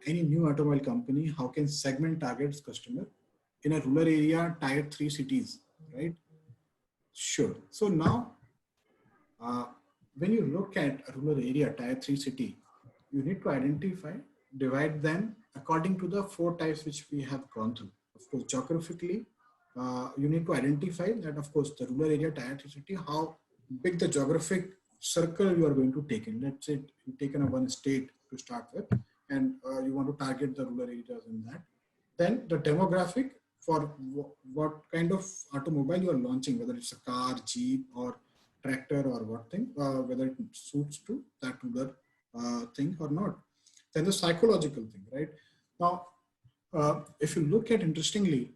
any new automobile company, how can segment target its customer in a rural area, tier 3 cities, right? Sure. So now, when you look at a rural area, tier 3 city, you need to identify, divide them according to the 4 types which we have gone through. Of course, geographically, you need to identify that, of course, the rural area, tier 3 city, how big the geographic circle you are going to take in. Let's say you take in one state to start with, and you want to target the rural areas in that. Then the demographic for what kind of automobile you are launching, whether it's a car, jeep, or tractor, or what thing, whether it suits to that rural thing or not. Then the psychological thing, right? Now, if you look at, interestingly,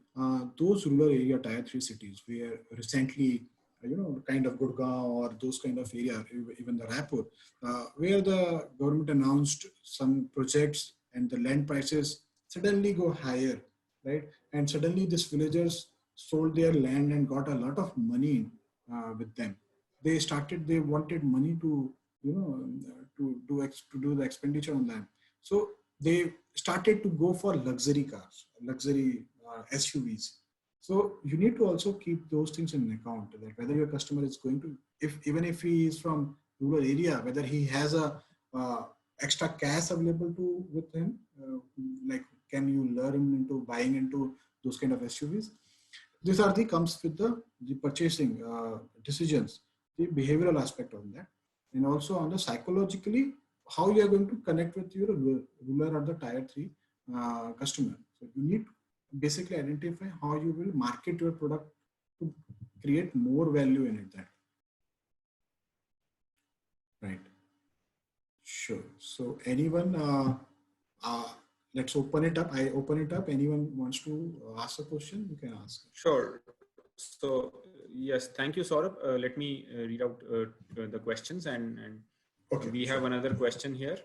those rural area tier 3 cities where recently, kind of Gurgaon or those kind of area, even the Raipur, where the government announced some projects and the land prices suddenly go higher, right? And suddenly these villagers sold their land and got a lot of money with them. They wanted money to, to do the expenditure on them. So they started to go for luxury cars, luxury SUVs. So you need to also keep those things in account, that whether your customer is going to, even if he is from rural area, whether he has a extra cash available with him, like can you lure him into buying into those kind of SUVs? These are comes with the purchasing decisions, the behavioral aspect on that, and also on the psychologically, how you are going to connect with your rural or the tier 3 customer. So you need to basically identify how you will market your product to create more value in it. That right? Sure. So anyone, let's open it up. I open it up. Anyone wants to ask a question, you can ask. Sure. So yes, thank you, Saurabh. Let me read out the questions, and okay, we have another question here.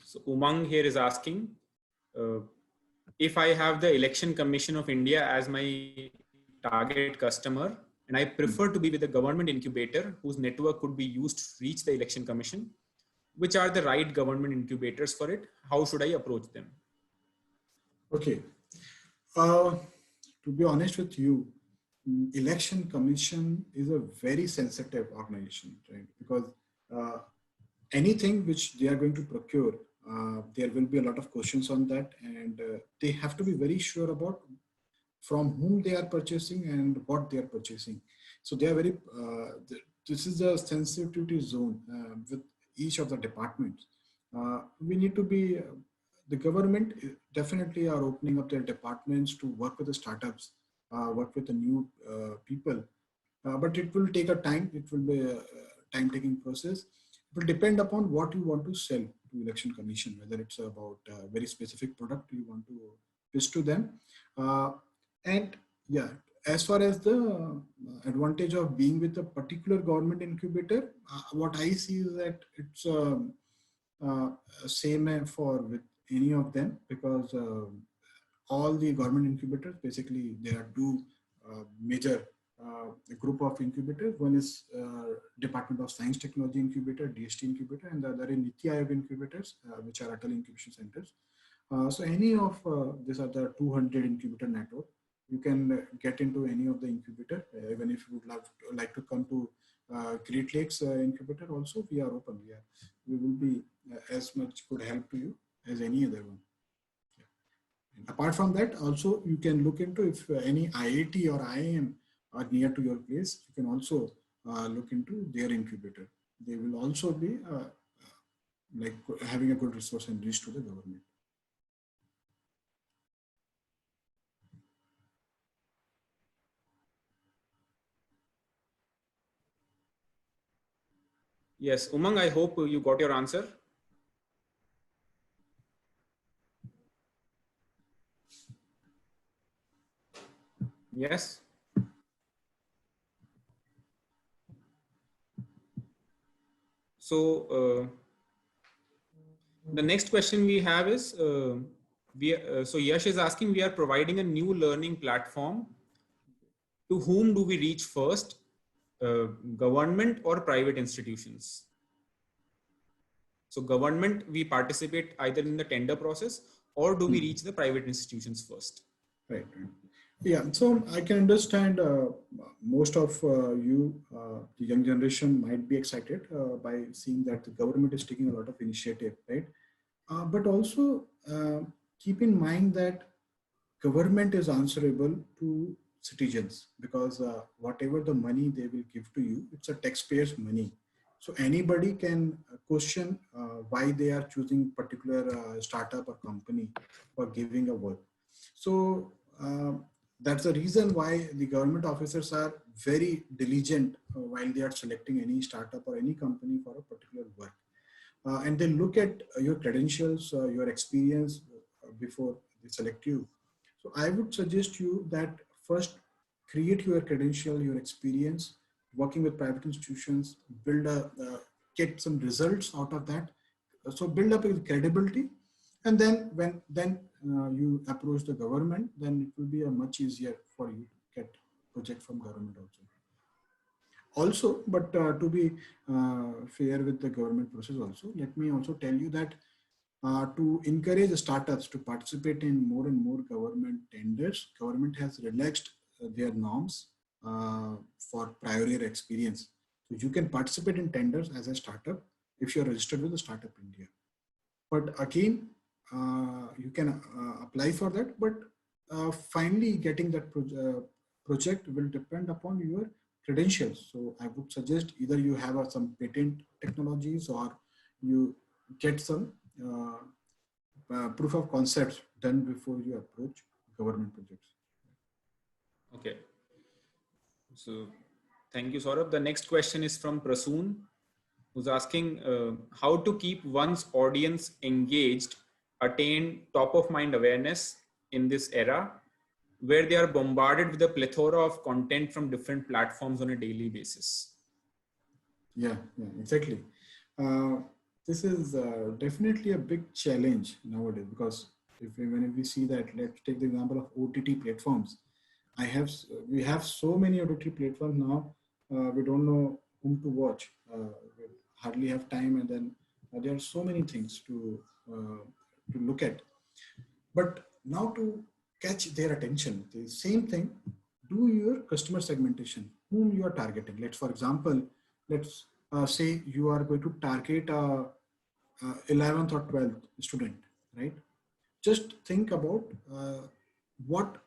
So Umang here is asking, if I have the Election Commission of India as my target customer, and I prefer to be with a government incubator whose network could be used to reach the Election Commission, which are the right government incubators for it? How should I approach them? Okay. To be honest with you, Election Commission is a very sensitive organization, right? Because anything which they are going to procure, there will be a lot of questions on that, and they have to be very sure about from whom they are purchasing and what they are purchasing. So they are very, this is a sensitivity zone with each of the departments. We need to be, the government definitely are opening up their departments to work with the startups, work with the new people, but it will take a time. It will be a time-taking process. It will depend upon what you want to sell to Election Commission, whether it's about a very specific product you want to pitch to them. And yeah, as far as the advantage of being with a particular government incubator, what I see is that it's same for with any of them, because all the government incubators, basically there are two major group of incubators. One is Department of Science Technology Incubator, DST Incubator, and the other is Niti Aayog Incubators, which are Atal Incubation Centers. So any of these are the 200 incubator network. You can get into any of the incubator, even if you would like to come to Great Lakes Incubator also, we are open. We will be as much could help to you as any other one. And apart from that, also you can look into if any IIT or IIM are near to your place, you can also look into their incubator. They will also be like having a good resource and reach to the government. Yes, Umang, I hope you got your answer. Yes. So the next question we have is, so Yash is asking, we are providing a new learning platform. To whom do we reach first, government or private institutions? So government, we participate either in the tender process, or do we reach the private institutions first? Right. Yeah, so I can understand most of the young generation might be excited by seeing that the government is taking a lot of initiative, right? But also keep in mind that government is answerable to citizens, because whatever the money they will give to you, it's a taxpayer's money. So anybody can question why they are choosing particular startup or company for giving a work. So that's the reason why the government officers are very diligent while they are selecting any startup or any company for a particular work. And they look at your credentials, your experience before they select you. So I would suggest you that first create your credential, your experience working with private institutions, get some results out of that. So build up with credibility, and then when you approach the government, then it will be a much easier for you to get project from government also. But to be fair with the government process also, let me also tell you that to encourage startups to participate in more and more government tenders, government has relaxed their norms for prior year experience. So you can participate in tenders as a startup if you're registered with the Startup India. But again, you can apply for that, but finally getting that project will depend upon your credentials. So I would suggest either you have some patent technologies, or you get some proof of concepts done before you approach government projects. Okay. So thank you, Saurabh. The next question is from Prasoon, who's asking how to keep one's audience engaged, attain top of mind awareness in this era where they are bombarded with a plethora of content from different platforms on a daily basis. Yeah, exactly. This is definitely a big challenge nowadays, because when we see that, let's take the example of OTT platforms. We have so many OTT platforms now. We don't know whom to watch. We hardly have time, and then there are so many things to look at. But now to catch their attention, the same thing, do your customer segmentation, whom you are targeting. Let's, for example, let's say you are going to target 11th or 12th student, right? Just think about what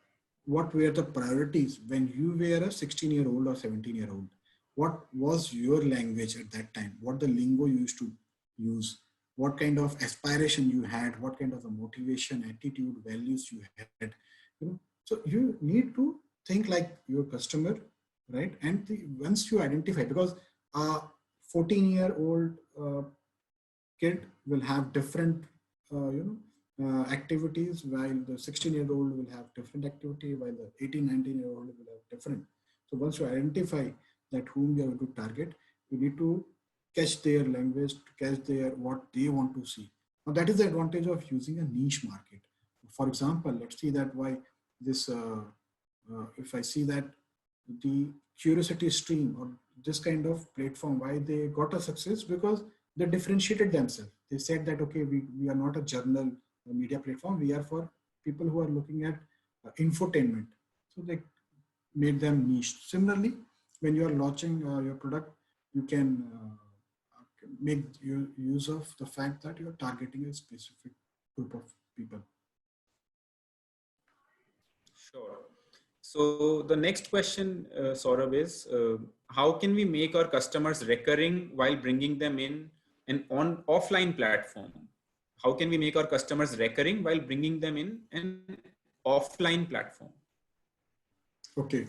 were the priorities when you were a 16-year-old or 17-year-old. What was your language at that time? What the lingo you used to use? What kind of aspiration you had? What kind of a motivation, attitude, values you had? So you need to think like your customer, right? And once you identify, because a 14-year-old kid will have different, activities, while the 16-year-old will have different activity, while the 18, 19-year-old will have different. So once you identify that whom you are going to target, you need to catch their language, to catch their what they want to see. Now that is the advantage of using a niche market. For example, let's see that why this, if I see that the Curiosity Stream or this kind of platform, why they got a success, because they differentiated themselves. They said that, okay, we are not a journal media platform. We are for people who are looking at infotainment. So they made them niche. Similarly, when you are launching your product, you can make use of the fact that you are targeting a specific group of people. Sure. So the next question, Saurabh, is how can we make our customers recurring while bringing them in an offline platform? How can we make our customers recurring while bringing them in an offline platform? Okay,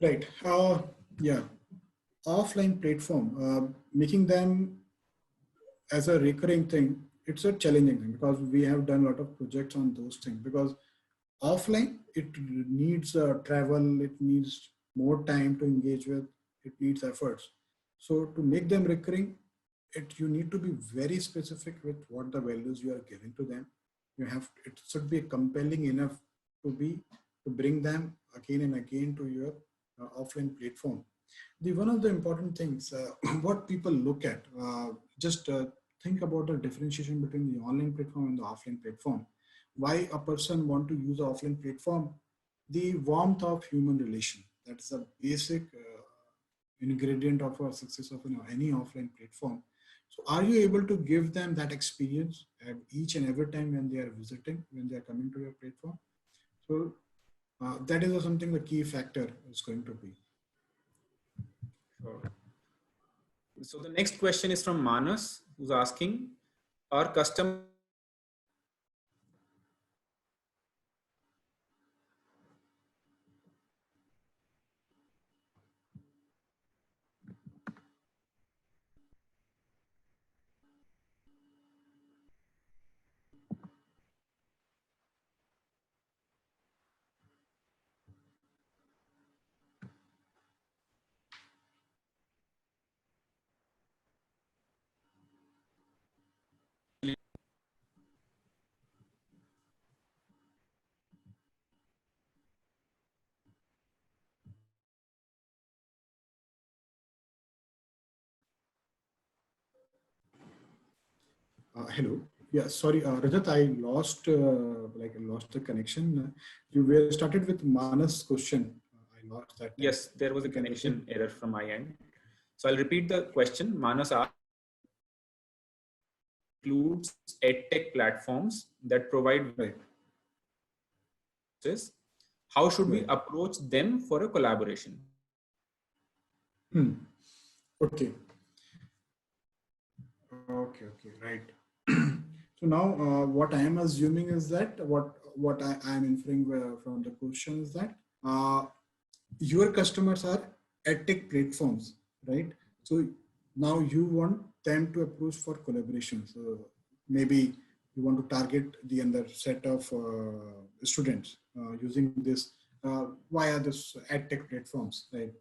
right. Yeah, offline platform, making them as a recurring thing, it's a challenging thing because we have done a lot of projects on those things. Because offline, it needs travel, it needs more time to engage with, it needs efforts. So to make them recurring, you need to be very specific with what the values you are giving to them. It should be compelling enough to bring them again and again to your offline platform. One of the important things, what people look at, just think about the differentiation between the online platform and the offline platform. Why a person want to use the offline platform? The warmth of human relation. That's a basic ingredient of a success of any offline platform. So are you able to give them that experience at each and every time when they are visiting, when they are coming to your platform? So that is something the key factor is going to be. Sure. So the next question is from Manas, who's asking, are customers Hello. Yeah, sorry, Rajat, I lost the connection. You were started with Manas' question. I lost that. Yes, there was a connection error from my end. So I'll repeat the question. Manas asked, includes edtech platforms that provide services. How should we approach them for a collaboration? Okay. Okay, right. So now what I am assuming is that what I am inferring from the question is that your customers are edtech platforms, right? So now you want them to approach for collaboration. So maybe you want to target the other set of students using this via this edtech platforms, right?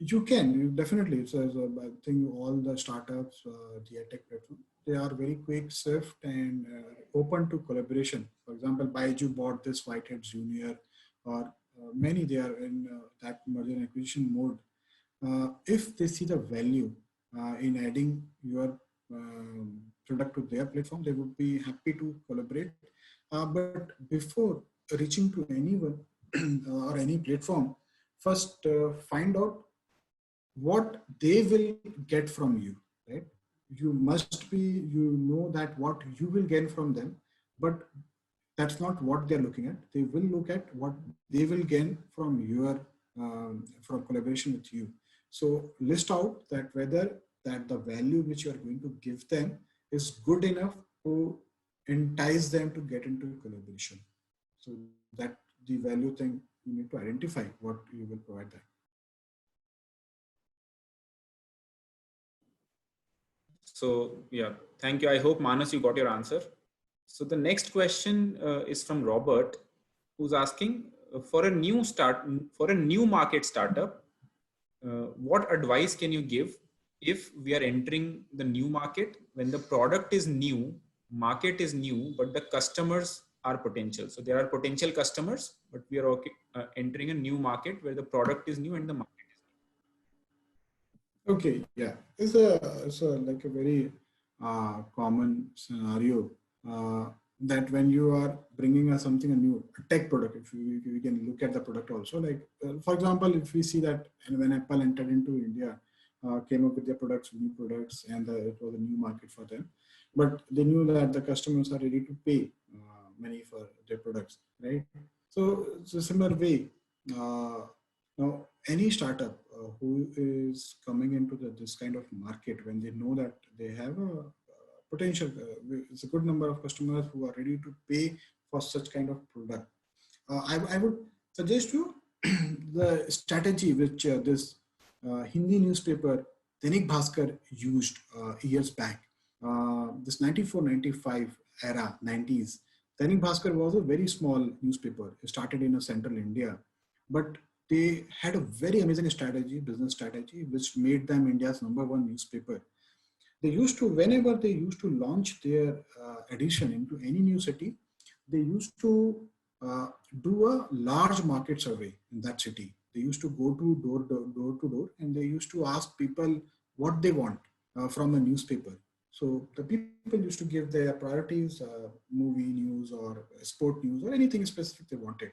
You definitely. So I think all the startups, the edtech platform, they are very quick, swift, and open to collaboration. For example, Baiju bought this Whitehead Junior, or many they are in that merger and acquisition mode. If they see the value in adding your product to their platform, they would be happy to collaborate. But before reaching to anyone or any platform, first find out what they will get from you, right? You know that what you will gain from them, but that's not what they're looking at. They will look at what they will gain from from collaboration with you. So list out that whether that the value which you are going to give them is good enough to entice them to get into collaboration. So that the value thing, you need to identify what you will provide them. So yeah, thank you. I hope Manas, you got your answer. So the next question is from Robert, who's asking for a new market startup, what advice can you give if we are entering the new market when the product is new, market is new, but the customers are potential. So there are potential customers, but we are entering a new market where the product is new and the market is new. Okay, yeah, it's like a very common scenario that when you are bringing something a new tech product, if you can look at the product also, like for example, if we see that when Apple entered into India, came up with their new products, and it was a new market for them, but they knew that the customers are ready to pay money for their products, right? So it's a similar way. Now, any startup who is coming into this kind of market, when they know that they have a potential, it's a good number of customers who are ready to pay for such kind of product. I would suggest you the strategy which this Hindi newspaper Dainik Bhaskar used years back. This 94-95 era, 90s. Dainik Bhaskar was a very small newspaper. It started in central India, but they had a very amazing strategy, business strategy, which made them India's #1 newspaper. They used to, whenever they used to launch their edition into any new city, they used to do a large market survey in that city. They used to go to door to door, and they used to ask people what they want from a newspaper. So the people used to give their priorities, movie news or sport news or anything specific they wanted.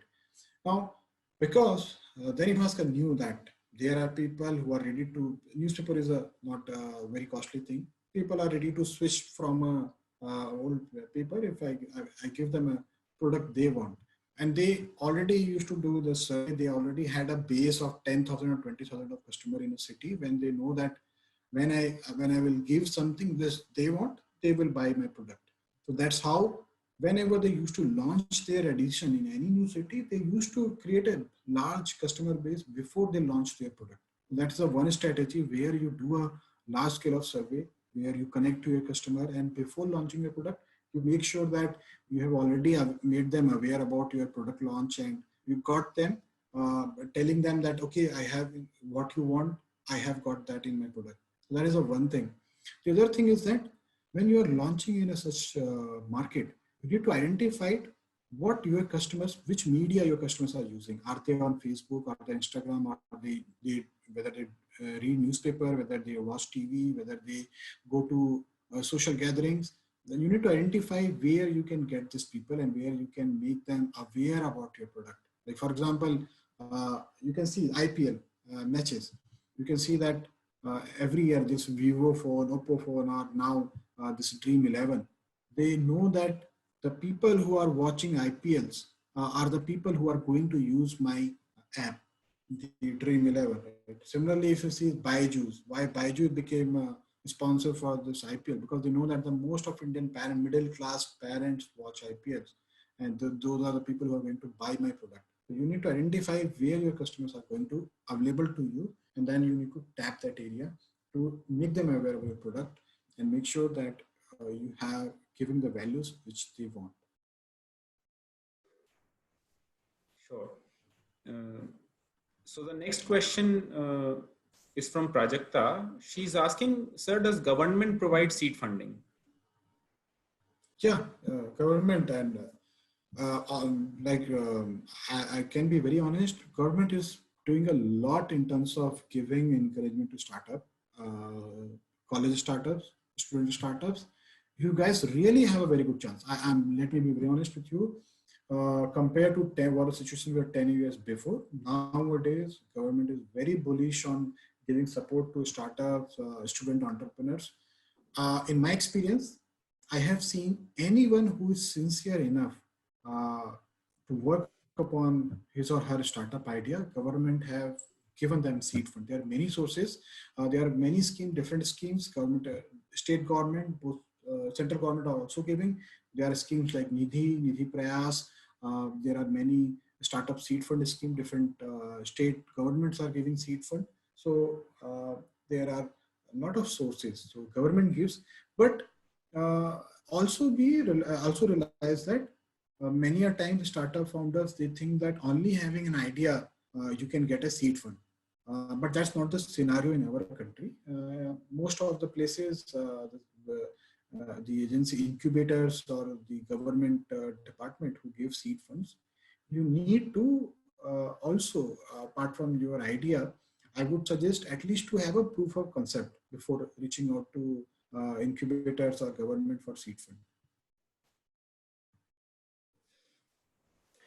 Now, because Dainik Bhaskar knew that there are people who are ready to, newspaper is not a very costly thing. People are ready to switch from a old paper if I give them a product they want. And they already used to do the survey. They already had a base of 10,000 or 20,000 of customer in a city. When they know that when I will give something this they want, they will buy my product. So that's how whenever they used to launch their edition in any new city, they used to create a large customer base before they launch their product. That's the one strategy where you do a large scale of survey, where you connect to your customer, and before launching your product, you make sure that you have already made them aware about your product launch, and you got them telling them that, okay, I have what you want, I have got that in my product. So that is a one thing. The other thing is that when you are launching in a such market, you need to identify what your customers, which media your customers are using. Are they on Facebook, are they Instagram, are they whether they read newspaper, whether they watch TV, whether they go to social gatherings. Then you need to identify where you can get these people and where you can make them aware about your product. Like for example, you can see IPL matches. You can see that every year this Vivo phone, Oppo phone, or now this Dream 11, they know that the people who are watching IPLs are the people who are going to use my app, the Dream 11. Right? Similarly, if you see Byju's, why Byju's became a sponsor for this IPL, because they know that the most of Indian middle class parents watch IPLs, and those are the people who are going to buy my product. So you need to identify where your customers are going to available to you, and then you need to tap that area to make them aware of your product and make sure that you have given the values which they want. Sure. So the next question is from Prajakta. She's asking, sir, does government provide seed funding? Yeah, government and I can be very honest, government is doing a lot in terms of giving encouragement to startup, college startups, student startups. You guys really have a very good chance. Let me be very honest with you. Compared to what a situation we were 10 years before, nowadays government is very bullish on giving support to startups, student entrepreneurs. In my experience, I have seen anyone who is sincere enough to work upon his or her startup idea, government have given them seed fund. There are many sources. There are many schemes, different schemes, government, state government, both central government are also giving. There are schemes like Nidhi Prayas. There are many startup seed fund scheme, different state governments are giving seed fund. So there are a lot of sources. So government gives, but also realize that many a time startup founders, they think that only having an idea you can get a seed fund. But that's not the scenario in our country. Most of the places, the agency incubators or the government department who give seed funds, you need to also, apart from your idea, I would suggest at least to have a proof of concept before reaching out to incubators or government for seed fund.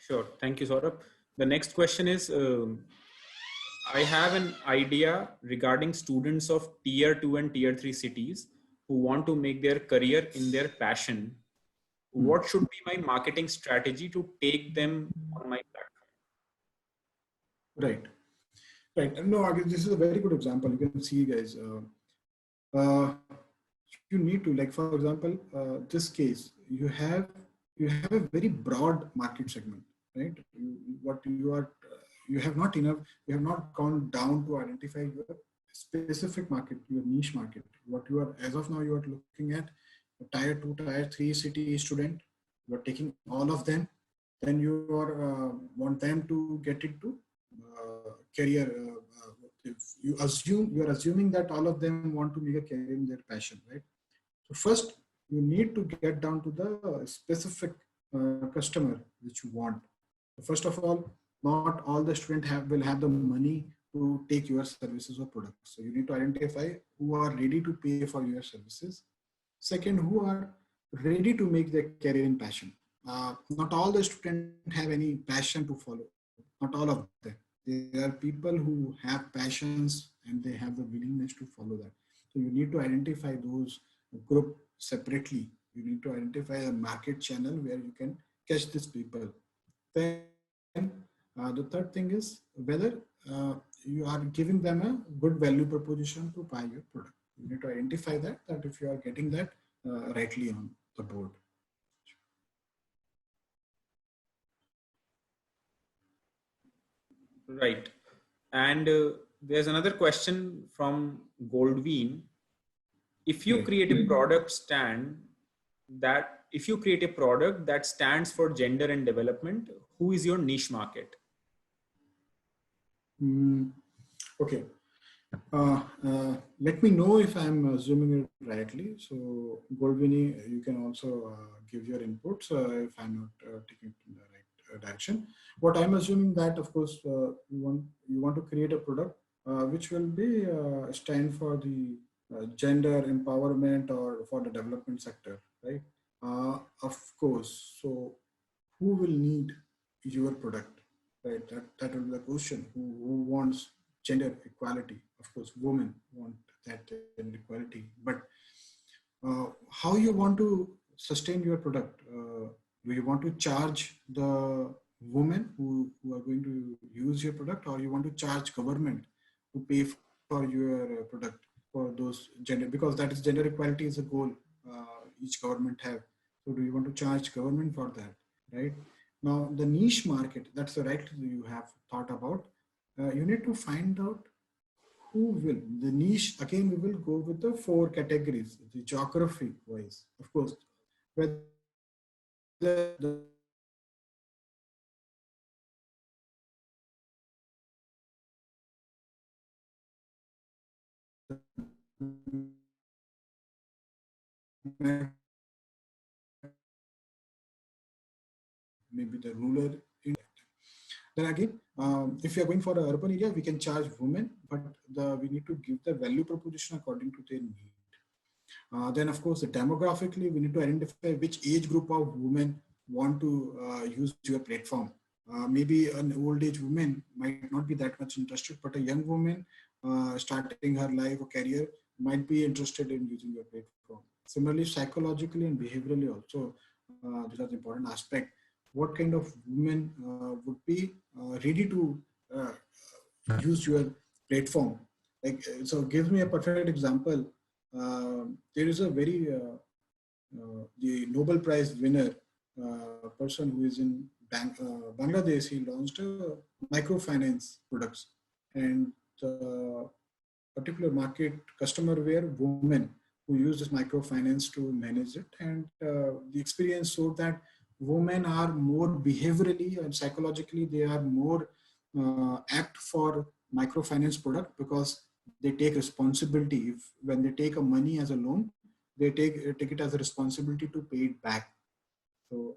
Sure. Thank you, Saurabh. The next question is, I have an idea regarding students of tier 2 and tier 3 cities who want to make their career in their passion. what should be my marketing strategy to take them on my platform? Right. Right. No, I guess this is a very good example. You can see, guys, uh, you need to, like, for example, this case, you have a very broad market segment, right? What you are, you have not enough, you have not gone down to identify your specific market, your niche market. What you are, as of now, you are looking at a tier 2, tier 3 city student. You are taking all of them. Then you are want them to get into career. If you are assuming that all of them want to make a career in their passion, right? So first, you need to get down to the specific customer which you want. First of all, not all the students will have the money to take your services or products. So you need to identify who are ready to pay for your services. Second, who are ready to make their career in passion. Not all the students have any passion to follow. Not all of them. There are people who have passions and they have the willingness to follow that. So you need to identify those group separately. You need to identify a market channel where you can catch these people. Then the third thing is whether you are giving them a good value proposition to buy your product. You need to identify that if you are getting that rightly on the board. Right. And there's another question from Goldween. If you create a product if you create a product that stands for gender and development, who is your niche market? Okay. Let me know if I'm assuming it rightly. So Goldwini, you can also give your inputs if I'm not taking it in the right direction. What I'm assuming that, of course, you want to create a product which will be stand for the gender empowerment or for the development sector, right? Of course. So who will need your product, right? That will be the question. Who wants gender equality? Of course, women want that gender equality. But how you want to sustain your product? Do you want to charge the women who are going to use your product, or you want to charge government to pay for your product for those gender? Because that is gender equality is a goal each government have. So do you want to charge government for that, right? Now the niche market, that's the right you have thought about. You need to find out who will the niche. Again, we will go with the 4 categories, the geography wise, of course, whether the maybe the rural. Then again, if you are going for an urban area, we can charge women, but we need to give the value proposition according to their need. Then, of course, demographically, we need to identify which age group of women want to use your platform. Maybe an old age woman might not be that much interested, but a young woman starting her life or career might be interested in using your platform. Similarly, psychologically and behaviorally also, these are the important aspect. What kind of women would be ready to use your platform? Like, so gives me a perfect example. There is a very the Nobel Prize winner person who is in Bangladesh. He launched a microfinance products, and the particular market customer were women who use this microfinance to manage it. And the experience showed that women are more behaviorally and psychologically, they are more apt for microfinance product because they take responsibility. When they take a money as a loan, they take it as a responsibility to pay it back. So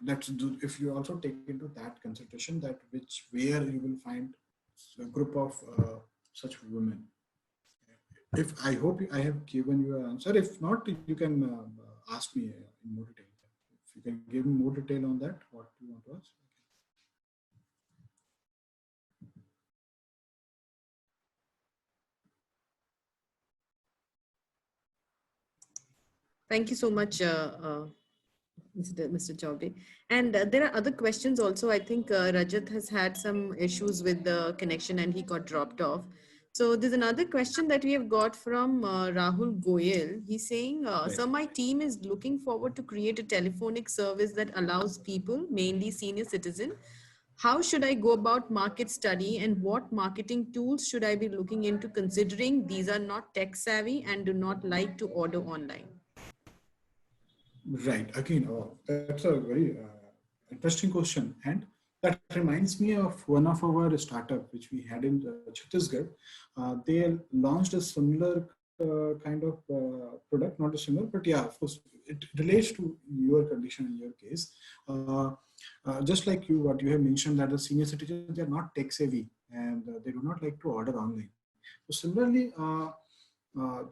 that's, if you also take into that consideration, that where you will find a group of such women. If I hope I have given you an answer. If not, you can ask me in more detail. If you can give me more detail on that, what you want to ask. Thank you so much, Mr. Chaudhary. And there are other questions also. I think Rajat has had some issues with the connection and he got dropped off. So there's another question that we have got from Rahul Goyal. He's saying, Right. so my team is looking forward to create a telephonic service that allows people, mainly senior citizen. How should I go about market study and what marketing tools should I be looking into, considering these are not tech savvy and do not like to order online? Right. Again, that's a very interesting question. And that reminds me of one of our startup, which we had in Chhattisgarh. They launched a similar kind of product, not a similar, but yeah, of course, it relates to your condition in your case. Just like you, what you have mentioned, that the senior citizens, they are not tech savvy and they do not like to order online. So similarly,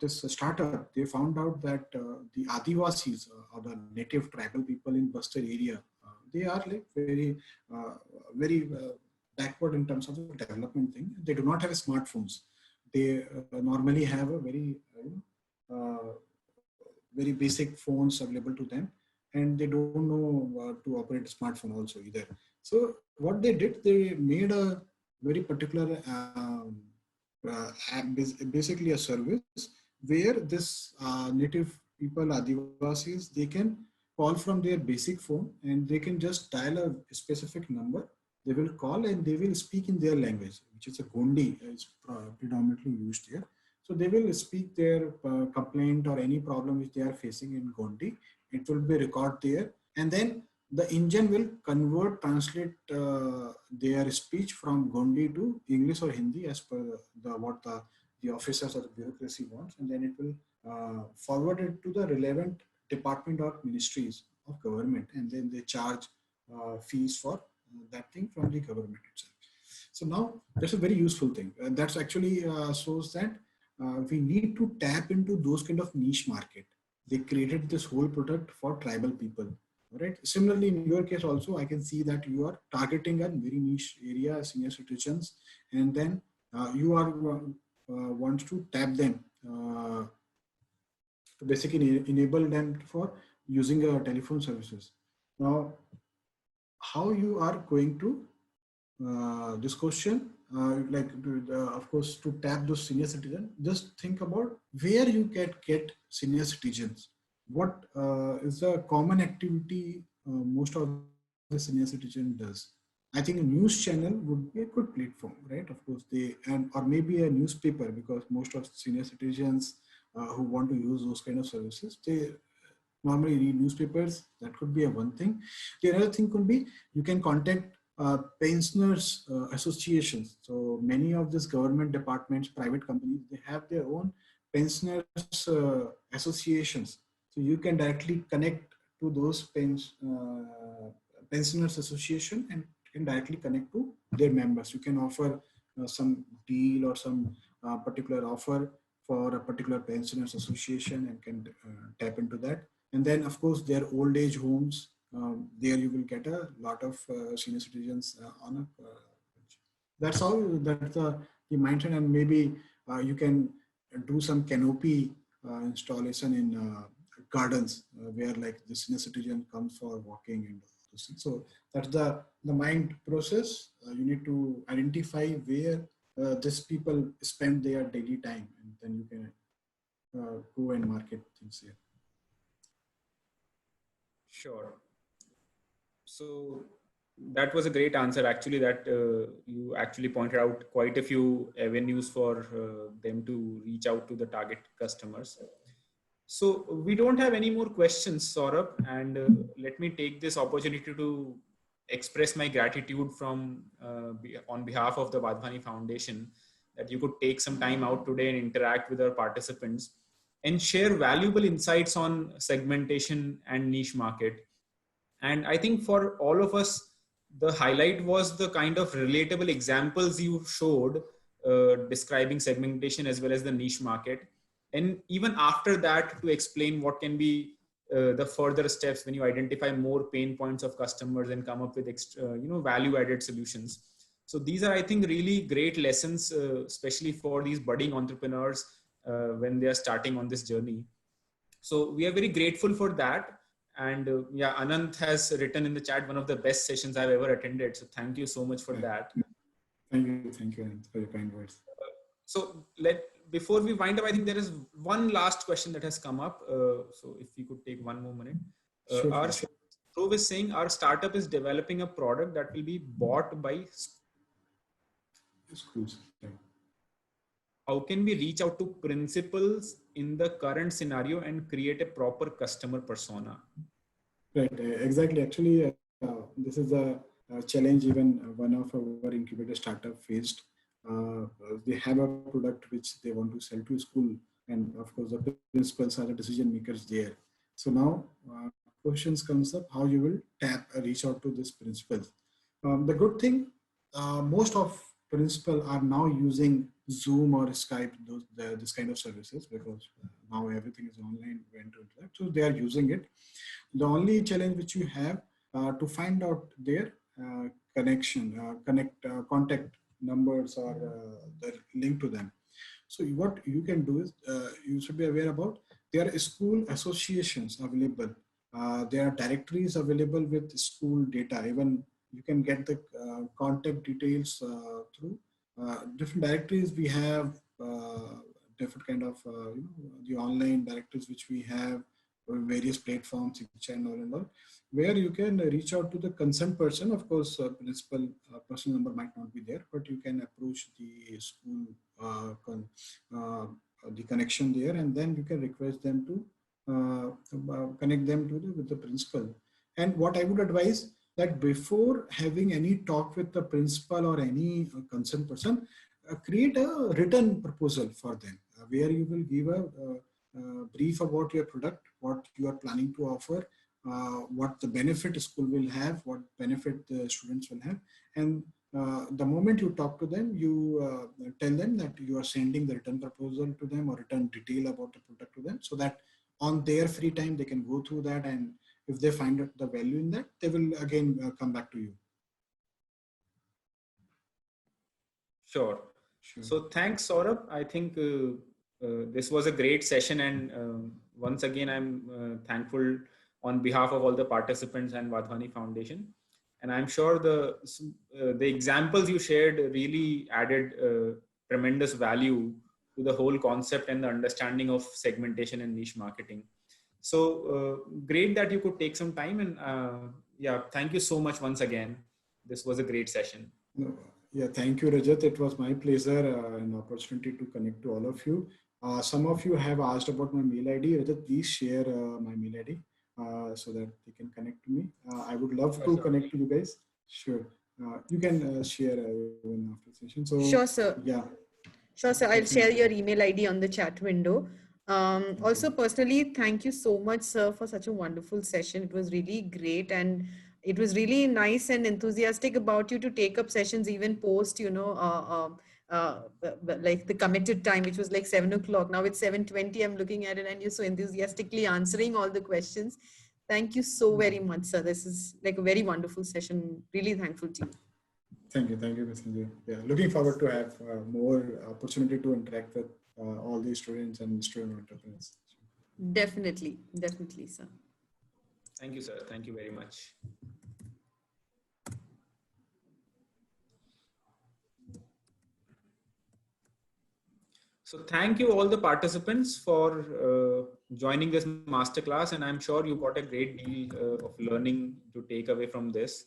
this startup, they found out that the Adivasis or the native tribal people in Bastar area, they are like very backward in terms of the development thing. They do not have smartphones. They normally have a very basic phones available to them, and they don't know to operate a smartphone also either. So what they did, they made a very particular basically a service where this native people, Adivasis, they can call from their basic phone and they can just dial a specific number. They will call and they will speak in their language, which is a Gondi, is predominantly used here. So they will speak their complaint or any problem which they are facing in Gondi. It will be recorded there, and then the engine will translate their speech from Gondi to English or Hindi as per what the officers or the bureaucracy wants, and then it will forward it to the relevant department or ministries of government, and then they charge fees for that thing from the government itself. So now that's a very useful thing. That's actually shows that we need to tap into those kind of niche market. They created this whole product for tribal people. Right. Similarly, in your case also, I can see that you are targeting a very niche area, senior citizens, and then you are wants to tap them to basically enable them for using telephone services. Now, how you are going to this question, of course, to tap those senior citizens, just think about where you can get senior citizens. What is the common activity most of the senior citizen does? I think a news channel would be a good platform, right? Of course, or maybe a newspaper, because most of senior citizens who want to use those kind of services, they normally read newspapers. That could be a one thing. The other thing could be you can contact pensioners associations. So many of these government departments, private companies, they have their own pensioners associations. So you can directly connect to those pensioners association and can directly connect to their members. You can offer some deal or some particular offer for a particular pensioners association and can tap into that. And then of course their old age homes, there you will get a lot of senior citizens on a that's how that's the mindset. And maybe you can do some canopy installation in gardens where like the senior citizen comes for walking and those things. So that's the mind process. You need to identify where these people spend their daily time, and then you can go and market things here. Sure. So that was a great answer, actually, that you actually pointed out quite a few avenues for them to reach out to the target customers. So we don't have any more questions, Saurabh, and let me take this opportunity to express my gratitude from on behalf of the Wadhwani Foundation that you could take some time out today and interact with our participants and share valuable insights on segmentation and niche market. And I think for all of us, the highlight was the kind of relatable examples you showed describing segmentation as well as the niche market. And even after that, to explain what can be the further steps when you identify more pain points of customers and come up with extra, value added solutions. So these are, I think, really great lessons, especially for these budding entrepreneurs when they are starting on this journey. So we are very grateful for that. And yeah, Anant has written in the chat, one of the best sessions I've ever attended. So thank you so much for that. Thank you, Anand, for your kind words. So before we wind up, I think there is one last question that has come up. So if we could take one more minute. Sure. Our Dhruv is saying our startup is developing a product that will be bought by schools. Yeah. How can we reach out to principals in the current scenario and create a proper customer persona? Right, exactly. Actually, this is a challenge even one of our incubator startup faced. They have a product which they want to sell to school, and of course the principals are the decision makers there. So now questions comes up how you will reach out to this principals. The good thing, most of principal are now using Zoom or Skype, this kind of services, because now everything is online, went to that, so they are using it. The only challenge which you have to find out their contact numbers or the link to them. So what you can do is you should be aware about there are school associations available. There are directories available with school data. Even you can get the contact details through different directories. We have different kind of the online directories which we have, various platforms, and all, where you can reach out to the concerned person. Of course, principal person number might not be there, but you can approach the school, the connection there, and then you can request them to connect them to with the principal. And what I would advise, that before having any talk with the principal or any concerned person, create a written proposal for them, where you will give a brief about your product, what you are planning to offer, what the benefit school will have, what benefit the students will have. And the moment you talk to them, you tell them that you are sending the written proposal to them or written detail about the product to them, so that on their free time they can go through that, and if they find the value in that, they will again come back to you. Sure. So thanks, Saurabh. I think this was a great session, and once again, I'm thankful on behalf of all the participants and Wadhwani Foundation. And I'm sure the examples you shared really added tremendous value to the whole concept and the understanding of segmentation and niche marketing. So great that you could take some time, and yeah, thank you so much once again. This was a great session. Yeah, thank you, Rajat. It was my pleasure and opportunity to connect to all of you. Some of you have asked about my mail ID. Rajat, please share my mail ID so that they can connect to me. I would love to connect to you guys. Sure. You can share even after session. So, sure, sir. Yeah. Sure, sir. I'll share your email ID on the chat window. Also, personally, thank you so much, sir, for such a wonderful session. It was really great, and it was really nice and enthusiastic about you to take up sessions even post, like the committed time, which was like 7 o'clock. Now it's 7:20. I'm looking at it, and you're so enthusiastically answering all the questions. Thank you so very much, sir. This is like a very wonderful session. Really thankful to you. Thank you, Ms. Sanjay. Yeah, looking forward to have more opportunity to interact with all these students and student entrepreneurs. Definitely, sir. Thank you, sir. Thank you very much. So thank you all the participants for joining this masterclass, and I'm sure you got a great deal of learning to take away from this.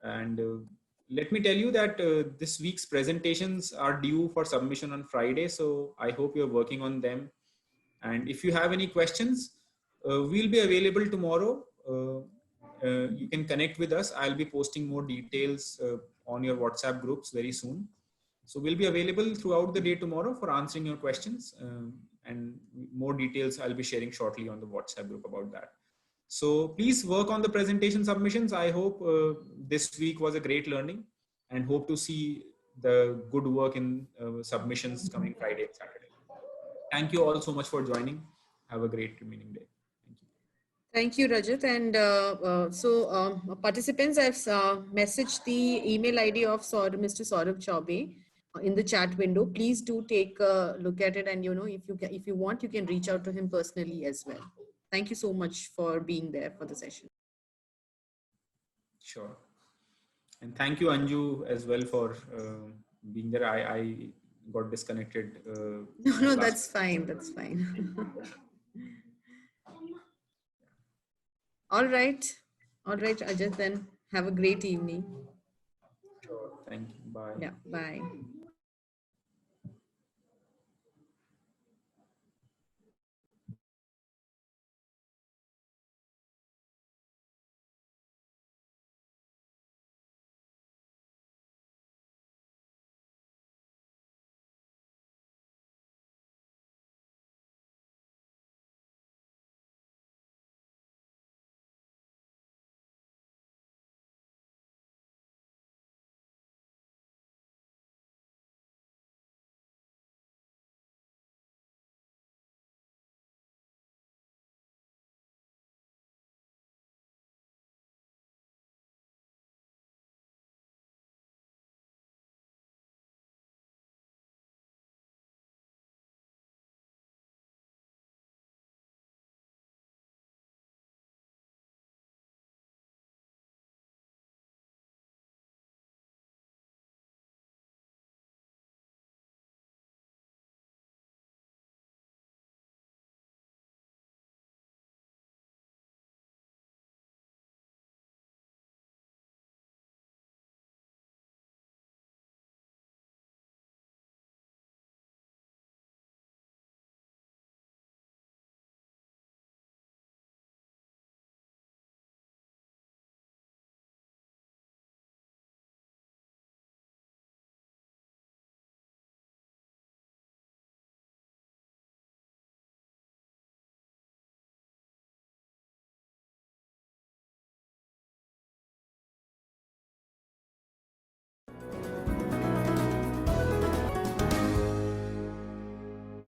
And let me tell you that this week's presentations are due for submission on Friday, so I hope you're working on them. And if you have any questions, we'll be available tomorrow. You can connect with us. I'll be posting more details on your WhatsApp groups very soon. So we'll be available throughout the day tomorrow for answering your questions, and more details I'll be sharing shortly on the WhatsApp group about that. So please work on the presentation submissions. I hope this week was a great learning, and hope to see the good work in submissions coming Friday and Saturday. Thank you all so much for joining. Have a great remaining day. Thank you, Rajat. And participants, I've messaged the email ID of Mr. Saurabh Chaubey in the chat window. Please do take a look at it, and if you want, you can reach out to him personally as well. Thank you so much for being there for the session. Sure. And thank you, Anju, as well for being there. I got disconnected. No, that's fine. That's fine. All right. All right, Ajit, then have a great evening. Sure. Thank you. Bye. Yeah, bye.